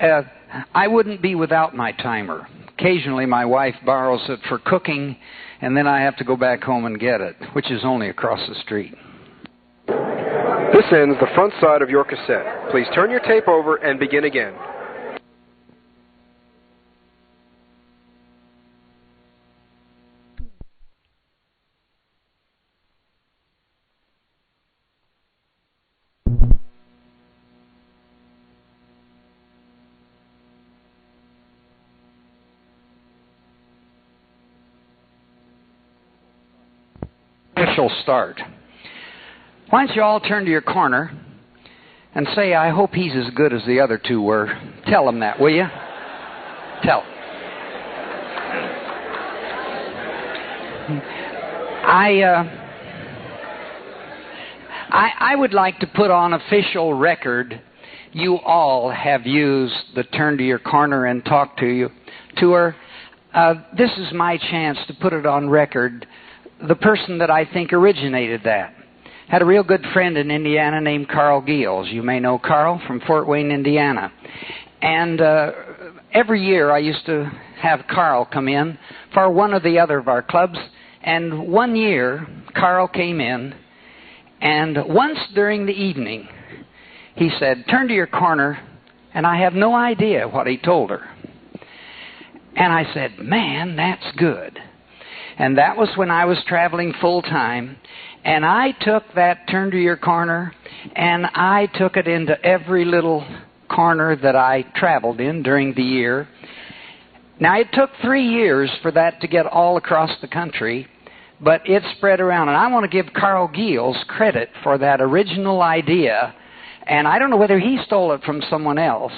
I wouldn't be without my timer. Occasionally my wife borrows it for cooking, and then I have to go back home and get it, which is only across the street. This ends the front side of your cassette. Please turn your tape over and begin again. official start. Why don't you all turn to your corner and say, I hope he's as good as the other two were. Tell them that, will you? Tell them. I would like to put on official record you all have used the turn to your corner and talk to her. This is my chance to put it on record. The person that I think originated that. Had a real good friend in Indiana named Carl Giels. You may know Carl from Fort Wayne, Indiana. And every year I used to have Carl come in for one or the other of our clubs. And one year, Carl came in, and once during the evening, he said, turn to your corner, and I have no idea what he told her. And I said, man, that's good. And that was when I was traveling full-time, and I took that turn to your corner, and I took it into every little corner that I traveled in during the year. Now, it took 3 years for that to get all across the country, but it spread around. And I want to give Carl Giels credit for that original idea. And I don't know whether he stole it from someone else,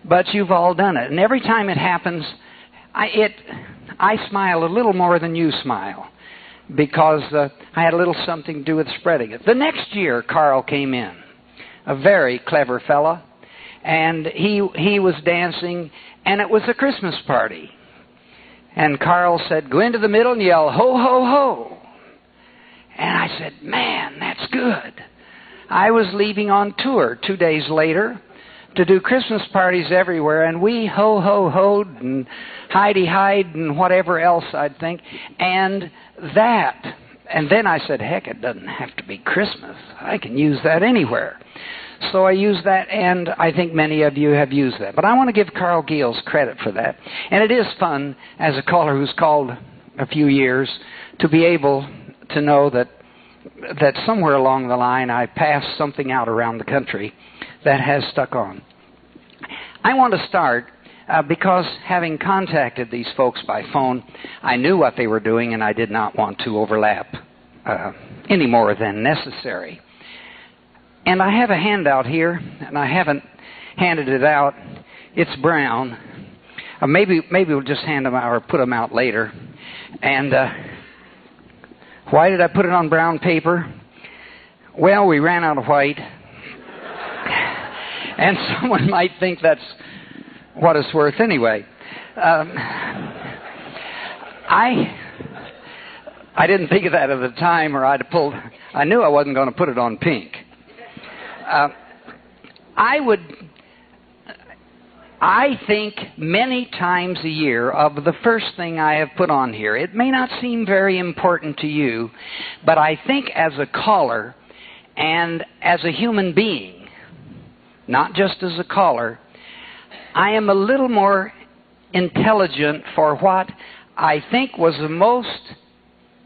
but you've all done it. And every time it happens, I smile a little more than you smile, because I had a little something to do with spreading it. The next year, Carl came in, a very clever fella, and he was dancing, and it was a Christmas party. And Carl said, go into the middle and yell, ho, ho, ho. And I said, man, that's good. I was leaving on tour 2 days later to do Christmas parties everywhere, and we ho, ho, hoed and hidey-hide and whatever else I'd think. And then I said, heck, it doesn't have to be Christmas. I can use that anywhere. So I used that, and I think many of you have used that. But I want to give Carl Giels credit for that. And it is fun, as a caller who's called a few years, to be able to know that somewhere along the line I passed something out around the country that has stuck on. I want to start because having contacted these folks by phone, I knew what they were doing, and I did not want to overlap any more than necessary. And I have a handout here, and I haven't handed it out. It's brown. Maybe we'll just hand them out or put them out later. And why did I put it on brown paper? Well, we ran out of white. And someone might think that's what it's worth anyway. I didn't think of that at the time, or I knew I wasn't going to put it on pink. I think many times a year of the first thing I have put on here. It may not seem very important to you, but I think as a caller and as a human being, not just as a caller, I am a little more intelligent for what I think was the most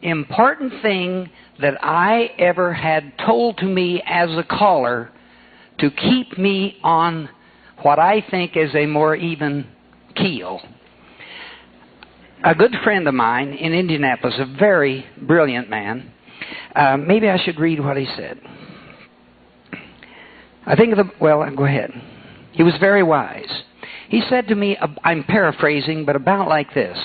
important thing that I ever had told to me as a caller to keep me on what I think is a more even keel. A good friend of mine in Indianapolis, a very brilliant man, maybe I should read what he said. Go ahead. He was very wise. He said to me, I'm paraphrasing, but about like this: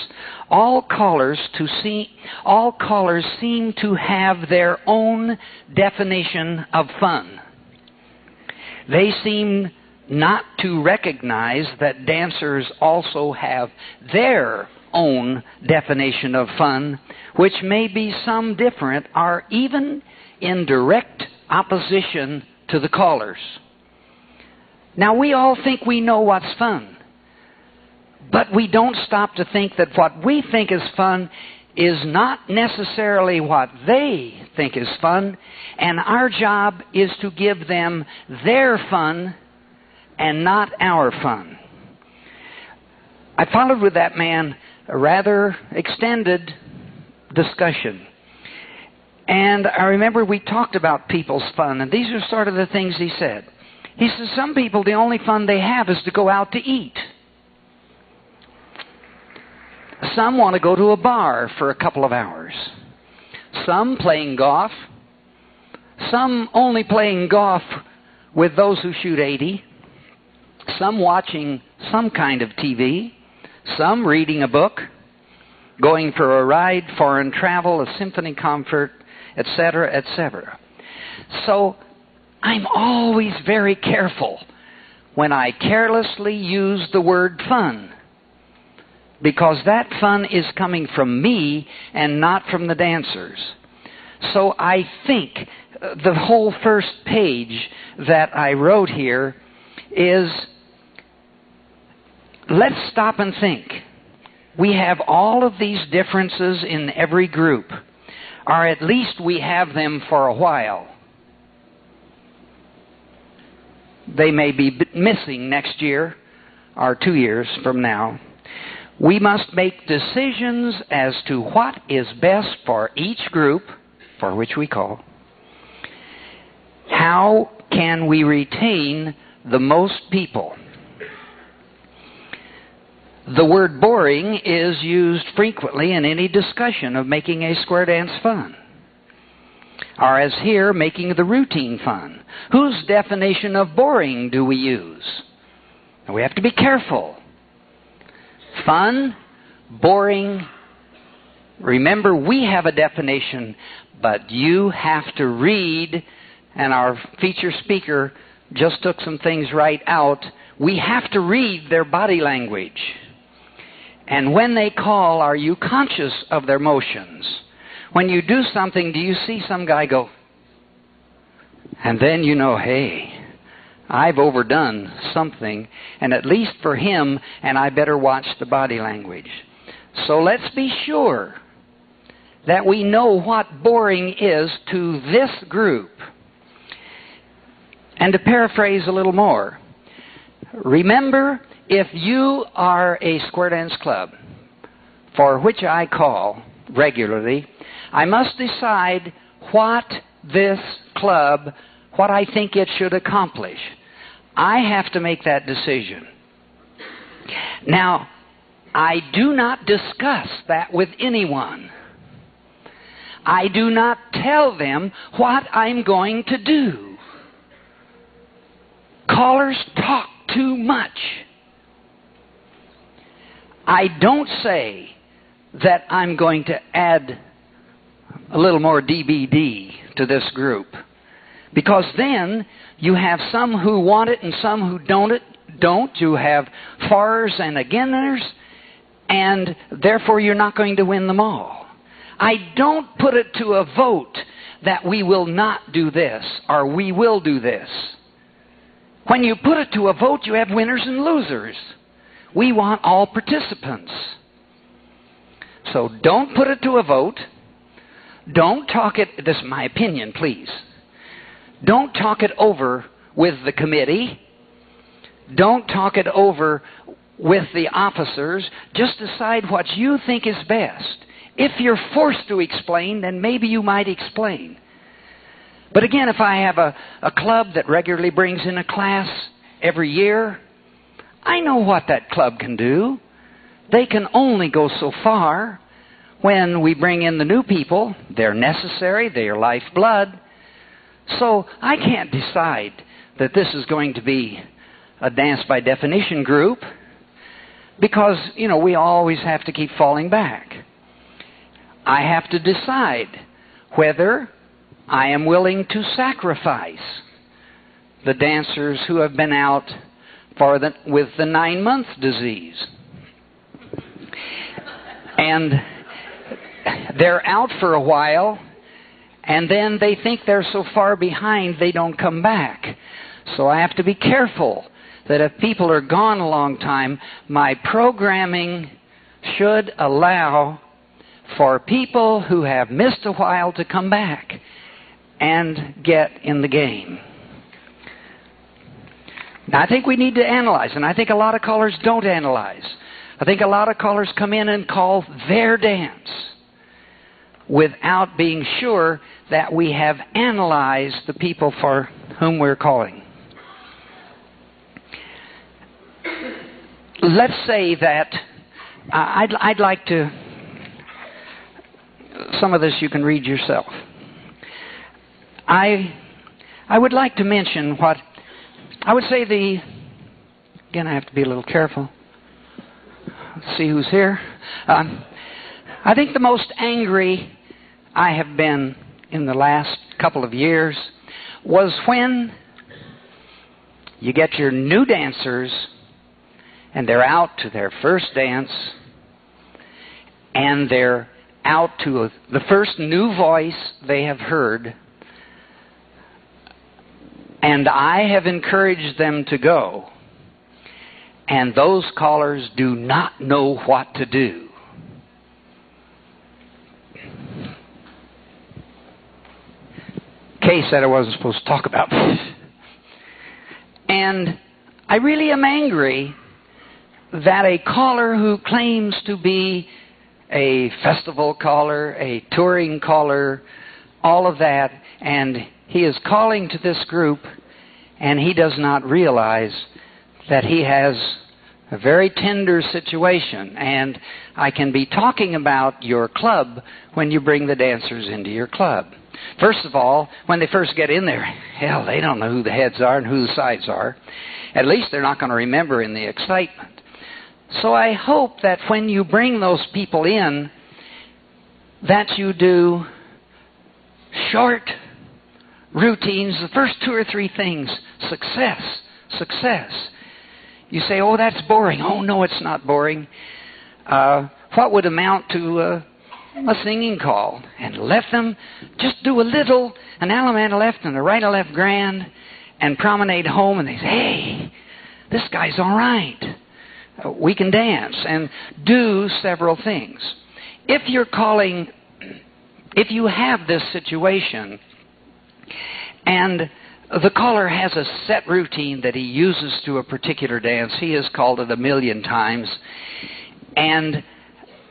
all callers seem to have their own definition of fun. They seem not to recognize that dancers also have their own definition of fun, which may be some different or even in direct opposition to the callers. Now, we all think we know what's fun, but we don't stop to think that what we think is fun is not necessarily what they think is fun, and our job is to give them their fun and not our fun. I followed with that man a rather extended discussion. And I remember we talked about people's fun, and these are sort of the things he said. He says, some people, the only fun they have is to go out to eat. Some want to go to a bar for a couple of hours. some playing golf, some only playing golf with those who shoot 80, some watching some kind of TV, some reading a book, going for a ride, foreign travel, a symphony concert, etc., etc. So I'm always very careful when I carelessly use the word fun, because that fun is coming from me and not from the dancers. So I think the whole first page that I wrote here is, let's stop and think. We have all of these differences in every group, or at least we have them for a while. They may be missing next year or 2 years from now. We must make decisions as to what is best for each group, for which we call. How can we retain the most people? The word boring is used frequently in any discussion of making a square dance fun. Or as here, making the routine fun. Whose definition of boring do we use? We have to be careful. Fun, boring. Remember, we have a definition, but you have to read, and our feature speaker just took some things right out. We have to read their body language. And when they call, are you conscious of their motions? When you do something, do you see some guy go, and then you know, hey, I've overdone something, and at least for him, and I better watch the body language. So let's be sure that we know what boring is to this group. And to paraphrase a little more, remember, if you are a square dance club, for which I call regularly, I must decide what this club, what I think it should accomplish. I have to make that decision. Now, I do not discuss that with anyone. I do not tell them what I'm going to do. Callers talk too much. I don't say that I'm going to add a little more DBD to this group, because then you have some who want it and some who don't. You have fars and againers, and therefore you're not going to win them all. I don't put it to a vote that we will not do this or we will do this. When you put it to a vote, you have winners and losers. We want all participants. So don't put it to a vote. Don't talk it, this is my opinion, please. Don't talk it over with the committee. Don't talk it over with the officers. Just decide what you think is best. If you're forced to explain, then maybe you might explain. But again, if I have a club that regularly brings in a class every year, I know what that club can do. They can only go so far. When we bring in the new people, they're necessary, they are lifeblood. So I can't decide that this is going to be a dance by definition group, because, you know, we always have to keep falling back. I have to decide whether I am willing to sacrifice the dancers who have been out with the 9-month disease. And they're out for a while, and then they think they're so far behind they don't come back. So I have to be careful that if people are gone a long time, my programming should allow for people who have missed a while to come back and get in the game. Now, I think we need to analyze, and I think a lot of callers don't analyze. I think a lot of callers come in and call their dance without being sure that we have analyzed the people for whom we're calling. Let's say that I'd like to some of this you can read yourself. I would like to mention what I would say again, I have to be a little careful. Let's see who's here. I think the most angry I have been in the last couple of years was when you get your new dancers and they're out to their first dance and they're out to the first new voice they have heard, and I have encouraged them to go, and those callers do not know what to do. Kay said I wasn't supposed to talk about this. And I really am angry that a caller who claims to be a festival caller, a touring caller, all of that, and he is calling to this group, and he does not realize that he has a very tender situation. And I can be talking about your club when you bring the dancers into your club. First of all, when they first get in there, hell, they don't know who the heads are and who the sides are. At least they're not going to remember in the excitement. So I hope that when you bring those people in, that you do short routines, the first 2 or 3 things. Success, success. You say, oh, that's boring. Oh, no, it's not boring. What would amount to a singing call? And let them just do a little, an Allemande and a left and a right and left grand, and promenade home, and they say, hey, this guy's all right. We can dance, and do several things. If you're calling, if you have this situation, and the caller has a set routine that he uses to a particular dance, he has called it 1,000,000 times,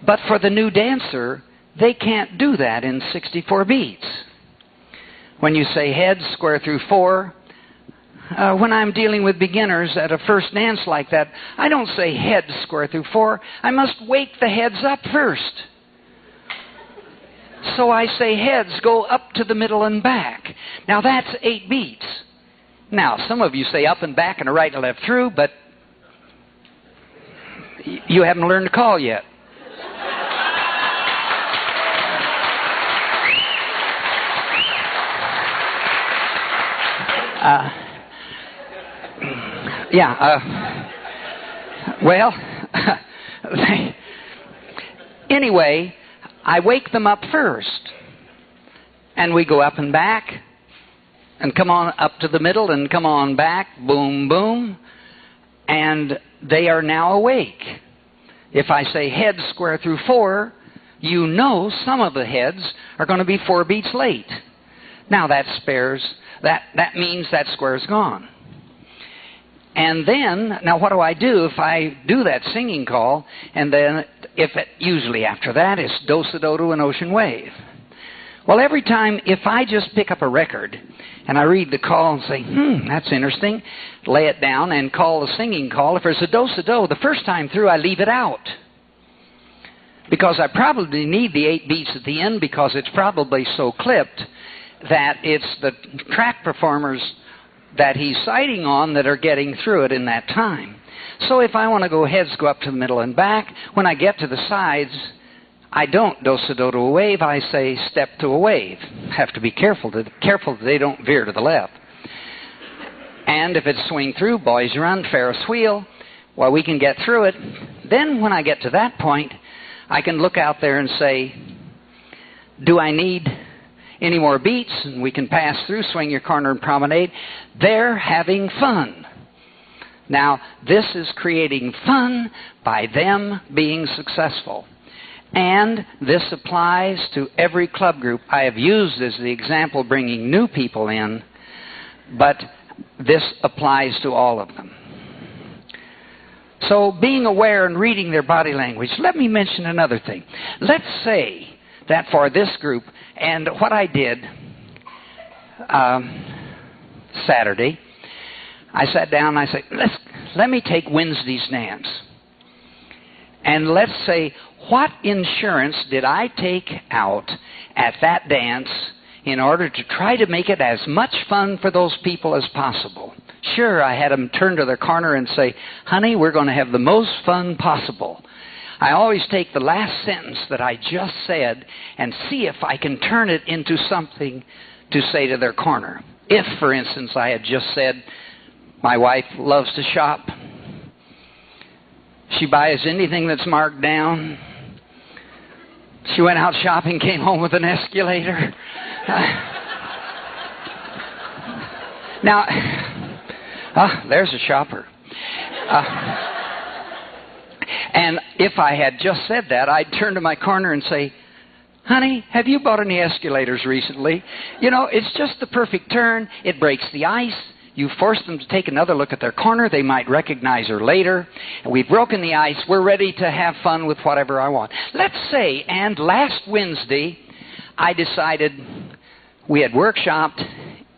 but for the new dancer, they can't do that in 64 beats. When you say heads, square through 4, when I'm dealing with beginners at a first dance like that, I don't say heads, square through 4. I must wake the heads up first. So I say heads, go up to the middle and back. Now that's 8 beats. Now, some of you say up and back and a right and a left through, but you haven't learned to call yet. Well, anyway, I wake them up first, and we go up and back, and come on up to the middle, and come on back, boom, boom, and they are now awake. If I say heads square through 4, you know some of the heads are going to be 4 beats late. Now that means that square's gone. And then, now what do? If I do that singing call, and then usually after that it's do-si-do to an ocean wave. Well, every time, if I just pick up a record and I read the call and say, that's interesting, lay it down and call the singing call, if there's a do-si-do, the first time through I leave it out. Because I probably need the 8 beats at the end, because it's probably so clipped that it's the track performers that he's citing on that are getting through it in that time. So if I want to go heads, go up to the middle and back, when I get to the sides, I don't do-si-do to a wave, I say step to a wave. Have to be careful that they don't veer to the left. And if it's swing through, boys run, Ferris wheel, well, we can get through it. Then when I get to that point, I can look out there and say, do I need any more beats? And we can pass through, swing your corner and promenade. They're having fun. Now, this is creating fun by them being successful. And this applies to every club group. I have used as the example bringing new people in, but this applies to all of them. So being aware and reading their body language. Let me mention another thing. Let's say that for this group, and what I did Saturday, I sat down and I said, let me take Wednesday's dance. And let's say, what insurance did I take out at that dance in order to try to make it as much fun for those people as possible? Sure, I had them turn to their corner and say, honey, we're going to have the most fun possible. I always take the last sentence that I just said and see if I can turn it into something to say to their corner. If, for instance, I had just said, my wife loves to shop. She buys anything that's marked down. She went out shopping, came home with an escalator. Now, there's a shopper. And if I had just said that, I'd turn to my corner and say, honey, have you bought any escalators recently? You know, it's just the perfect turn. It breaks the ice. You force them to take another look at their corner. They might recognize her later. And we've broken the ice. We're ready to have fun with whatever I want. Let's say, and last Wednesday, I decided we had workshopped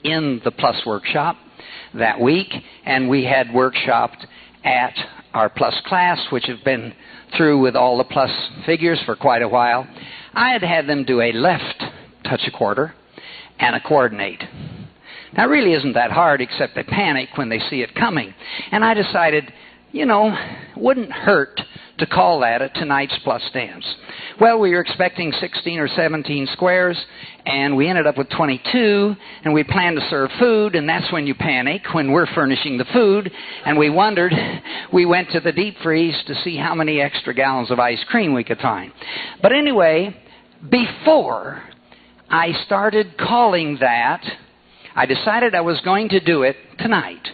in the Plus workshop that week, and we had workshopped at our Plus class, which have been through with all the Plus figures for quite a while. I had had them do a left touch a quarter and a coordinate. Now, it really isn't that hard, except they panic when they see it coming. And I decided, you know, it wouldn't hurt to call that a tonight's Plus dance. Well, we were expecting 16 or 17 squares, and we ended up with 22, and we planned to serve food, and that's when you panic, when we're furnishing the food, and we wondered, we went to the deep freeze to see how many extra gallons of ice cream we could find. But anyway, before I started calling that, I decided I was going to do it tonight,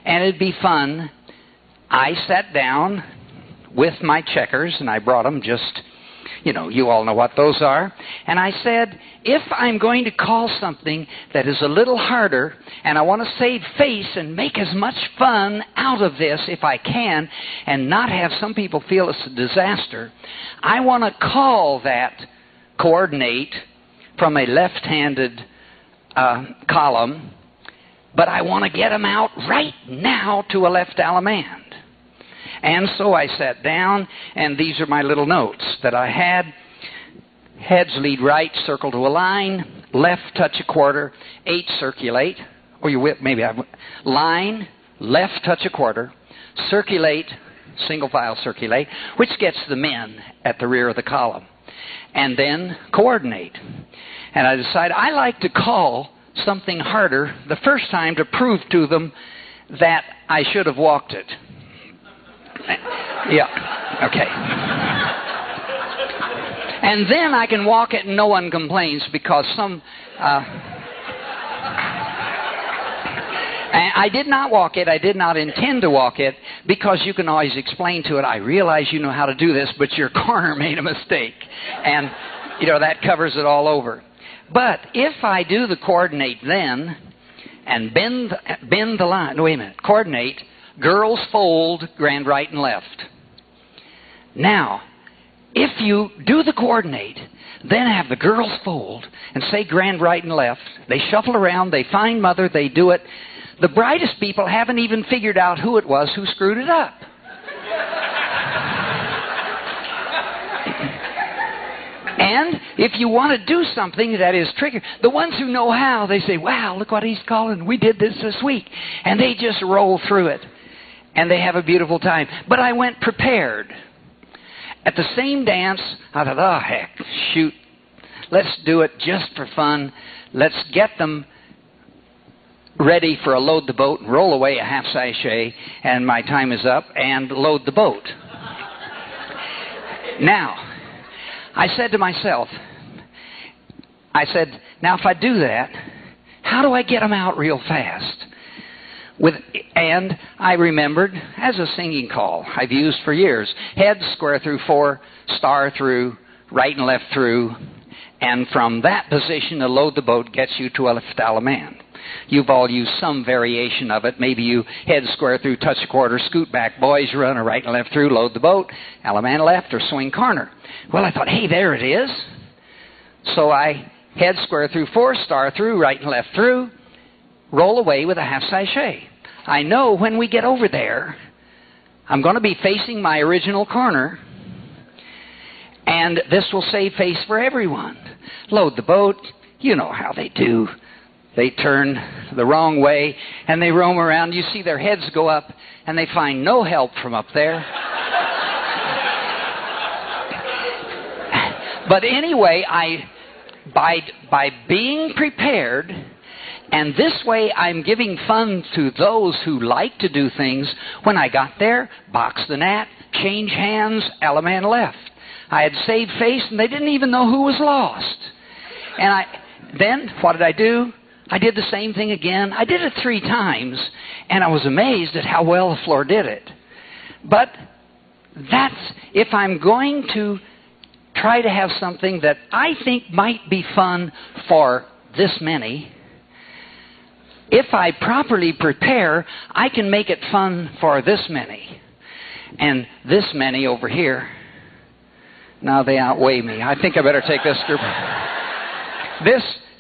and it'd be fun. I sat down with my checkers, and I brought them just, you know, you all know what those are. And I said, if I'm going to call something that is a little harder, and I want to save face and make as much fun out of this if I can, and not have some people feel it's a disaster, I want to call that coordinate from a left-handed column, but I want to get them out right now to a left allemande. And so I sat down, and these are my little notes that I had. Heads lead right, circle to a line, left touch a quarter, 8 circulate, or you whip, maybe I line, left touch a quarter, circulate, single file circulate, which gets the men at the rear of the column, and then coordinate. And I decided I like to call something harder the first time to prove to them that I should have walked it. Yeah, okay. And then I can walk it and no one complains because some... I did not walk it. I did not intend to walk it because you can always explain to it, I realize you know how to do this, but your corner made a mistake. And, you know, that covers it all over. But if I do the coordinate then and bend the line... No, wait a minute. Coordinate, girls fold, grand right and left. Now, if you do the coordinate, then have the girls fold and say grand right and left. They shuffle around, they find mother, they do it. The brightest people haven't even figured out who it was who screwed it up. And if you want to do something that is tricky, the ones who know how, they say, wow, look what he's calling. We did this week. And they just roll through it. And they have a beautiful time. But I went prepared. At the same dance, I thought, oh, heck, shoot. Let's do it just for fun. Let's get them ready for a load the boat and roll away a half sachet, and my time is up, and load the boat. Now, I said to myself, now if I do that, how do I get them out real fast? And I remembered, as a singing call I've used for years, head square through 4, star through, right and left through, and from that position, a load the boat gets you to a left allemande. You've all used some variation of it. Maybe you head square through, touch a quarter, scoot back, boys run, or right and left through, load the boat, allemande left, or swing corner. Well, I thought, hey, there it is. So I head square through 4, star through, right and left through, roll away with a half sachet. I know when we get over there, I'm going to be facing my original corner, And this will save face for everyone. Load the boat. You know how they do. They turn the wrong way, and they roam around. You see their heads go up, and they find no help from up there. But anyway, by being prepared, and this way I'm giving fun to those who like to do things. When I got there, box the gnat, change hands, Alaman left. I had saved face, and they didn't even know who was lost. And then, what did I do? I did the same thing again. I did it 3 times, and I was amazed at how well the floor did it. But if I'm going to try to have something that I think might be fun for this many, if I properly prepare, I can make it fun for this many. And this many over here, now they outweigh me. I think I better take this group.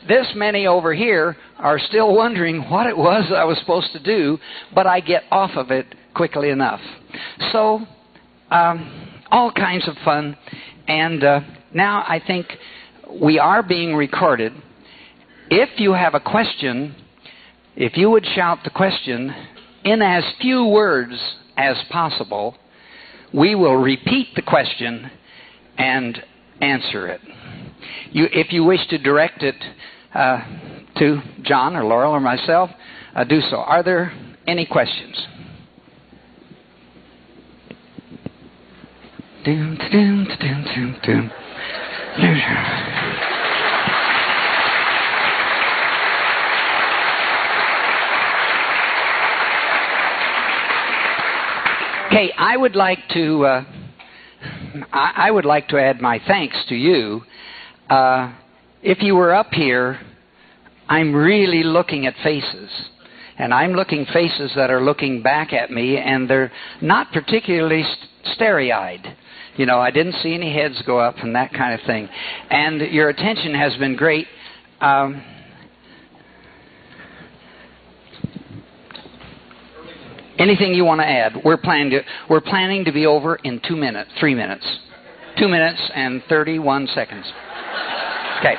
This many over here are still wondering what it was I was supposed to do, but I get off of it quickly enough. So, all kinds of fun. And now I think we are being recorded. If you have a question, if you would shout the question in as few words as possible, we will repeat the question and answer it. If you wish to direct it to John or Laural or myself, do so. Are there any questions? Okay, I would like to add my thanks to you. If you were up here, I'm really looking at faces. And I'm looking faces that are looking back at me, and they're not particularly starry-eyed. You know, I didn't see any heads go up and that kind of thing. And your attention has been great. Anything you want to add? We're planning to be over in 3 minutes. 2 minutes and 31 seconds. Okay.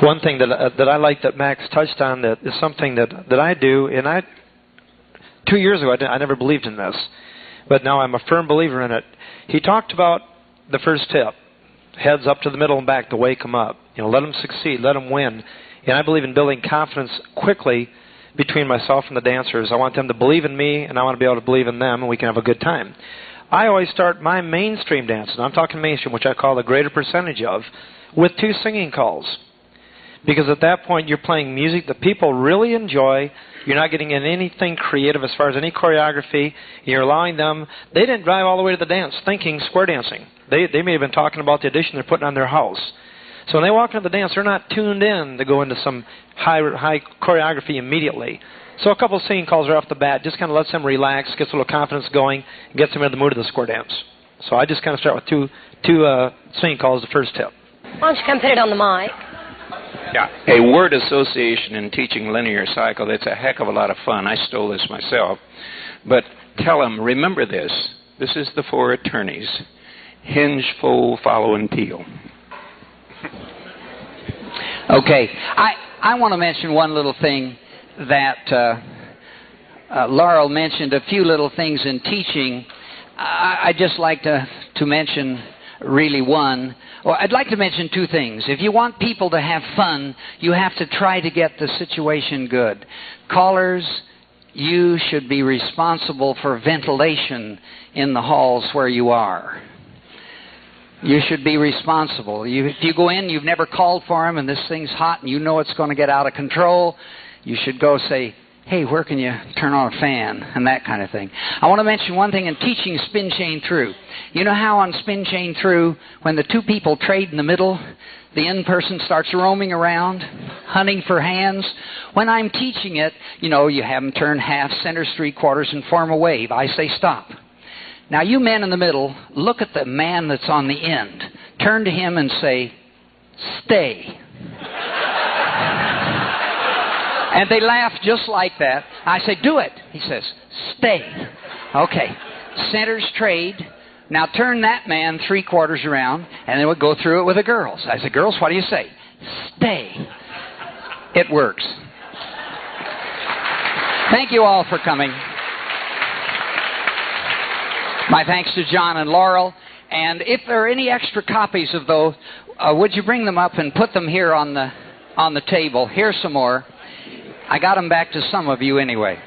One thing that I like that Max touched on that is something that I do, and 2 years ago I never believed in this, but now I'm a firm believer in it. He talked about the first tip, heads up to the middle and back to wake them up. You know, let them succeed, let them win. And I believe in building confidence quickly between myself and the dancers. I want them to believe in me, and I want to be able to believe in them, and we can have a good time. I always start my mainstream dance, and I'm talking mainstream, which I call the greater percentage of, with 2 singing calls. Because at that point, you're playing music that people really enjoy. You're not getting in anything creative as far as any choreography. You're allowing them. They didn't drive all the way to the dance thinking square dancing. They may have been talking about the addition they're putting on their house. So when they walk into the dance, they're not tuned in to go into some high choreography immediately. So a couple of singing calls right off the bat just kind of lets them relax, gets a little confidence going, and gets them into the mood of the square dance. So I just kind of start with two singing calls, the first tip. Why don't you come put it on the mic? Yeah, a word association in teaching linear cycle, that's a heck of a lot of fun. I stole this myself. But tell them, remember this. This is the 4 attorneys. Hinge, fold, follow, and peel. Okay, I want to mention one little thing that Laural mentioned, a few little things in teaching. I'd just like to mention really one. Well, I'd like to mention 2 things. If you want people to have fun, you have to try to get the situation good. Callers, you should be responsible for ventilation in the halls where you are. You should be responsible. If you go in, you've never called for them, and this thing's hot, and you know it's going to get out of control, you should go say, hey, where can you turn on a fan, and that kind of thing. I want to mention one thing in teaching spin chain through. You know how on spin chain through, when the 2 people trade in the middle, the in person starts roaming around, hunting for hands? When I'm teaching it, you know, you have them turn half, centers 3/4, and form a wave. I say stop. Now you men in the middle, look at the man that's on the end. Turn to him and say, stay. And they laugh just like that. I say, do it. He says, stay. Okay. Centers trade, Now turn that man 3/4 around, and then we'll go through it with the girls. I said, girls, what do you say? Stay. It works. Thank you all for coming. My thanks to John and Laural. And if there are any extra copies of those, would you bring them up and put them here on the table? Here's some more. I got them back to some of you anyway.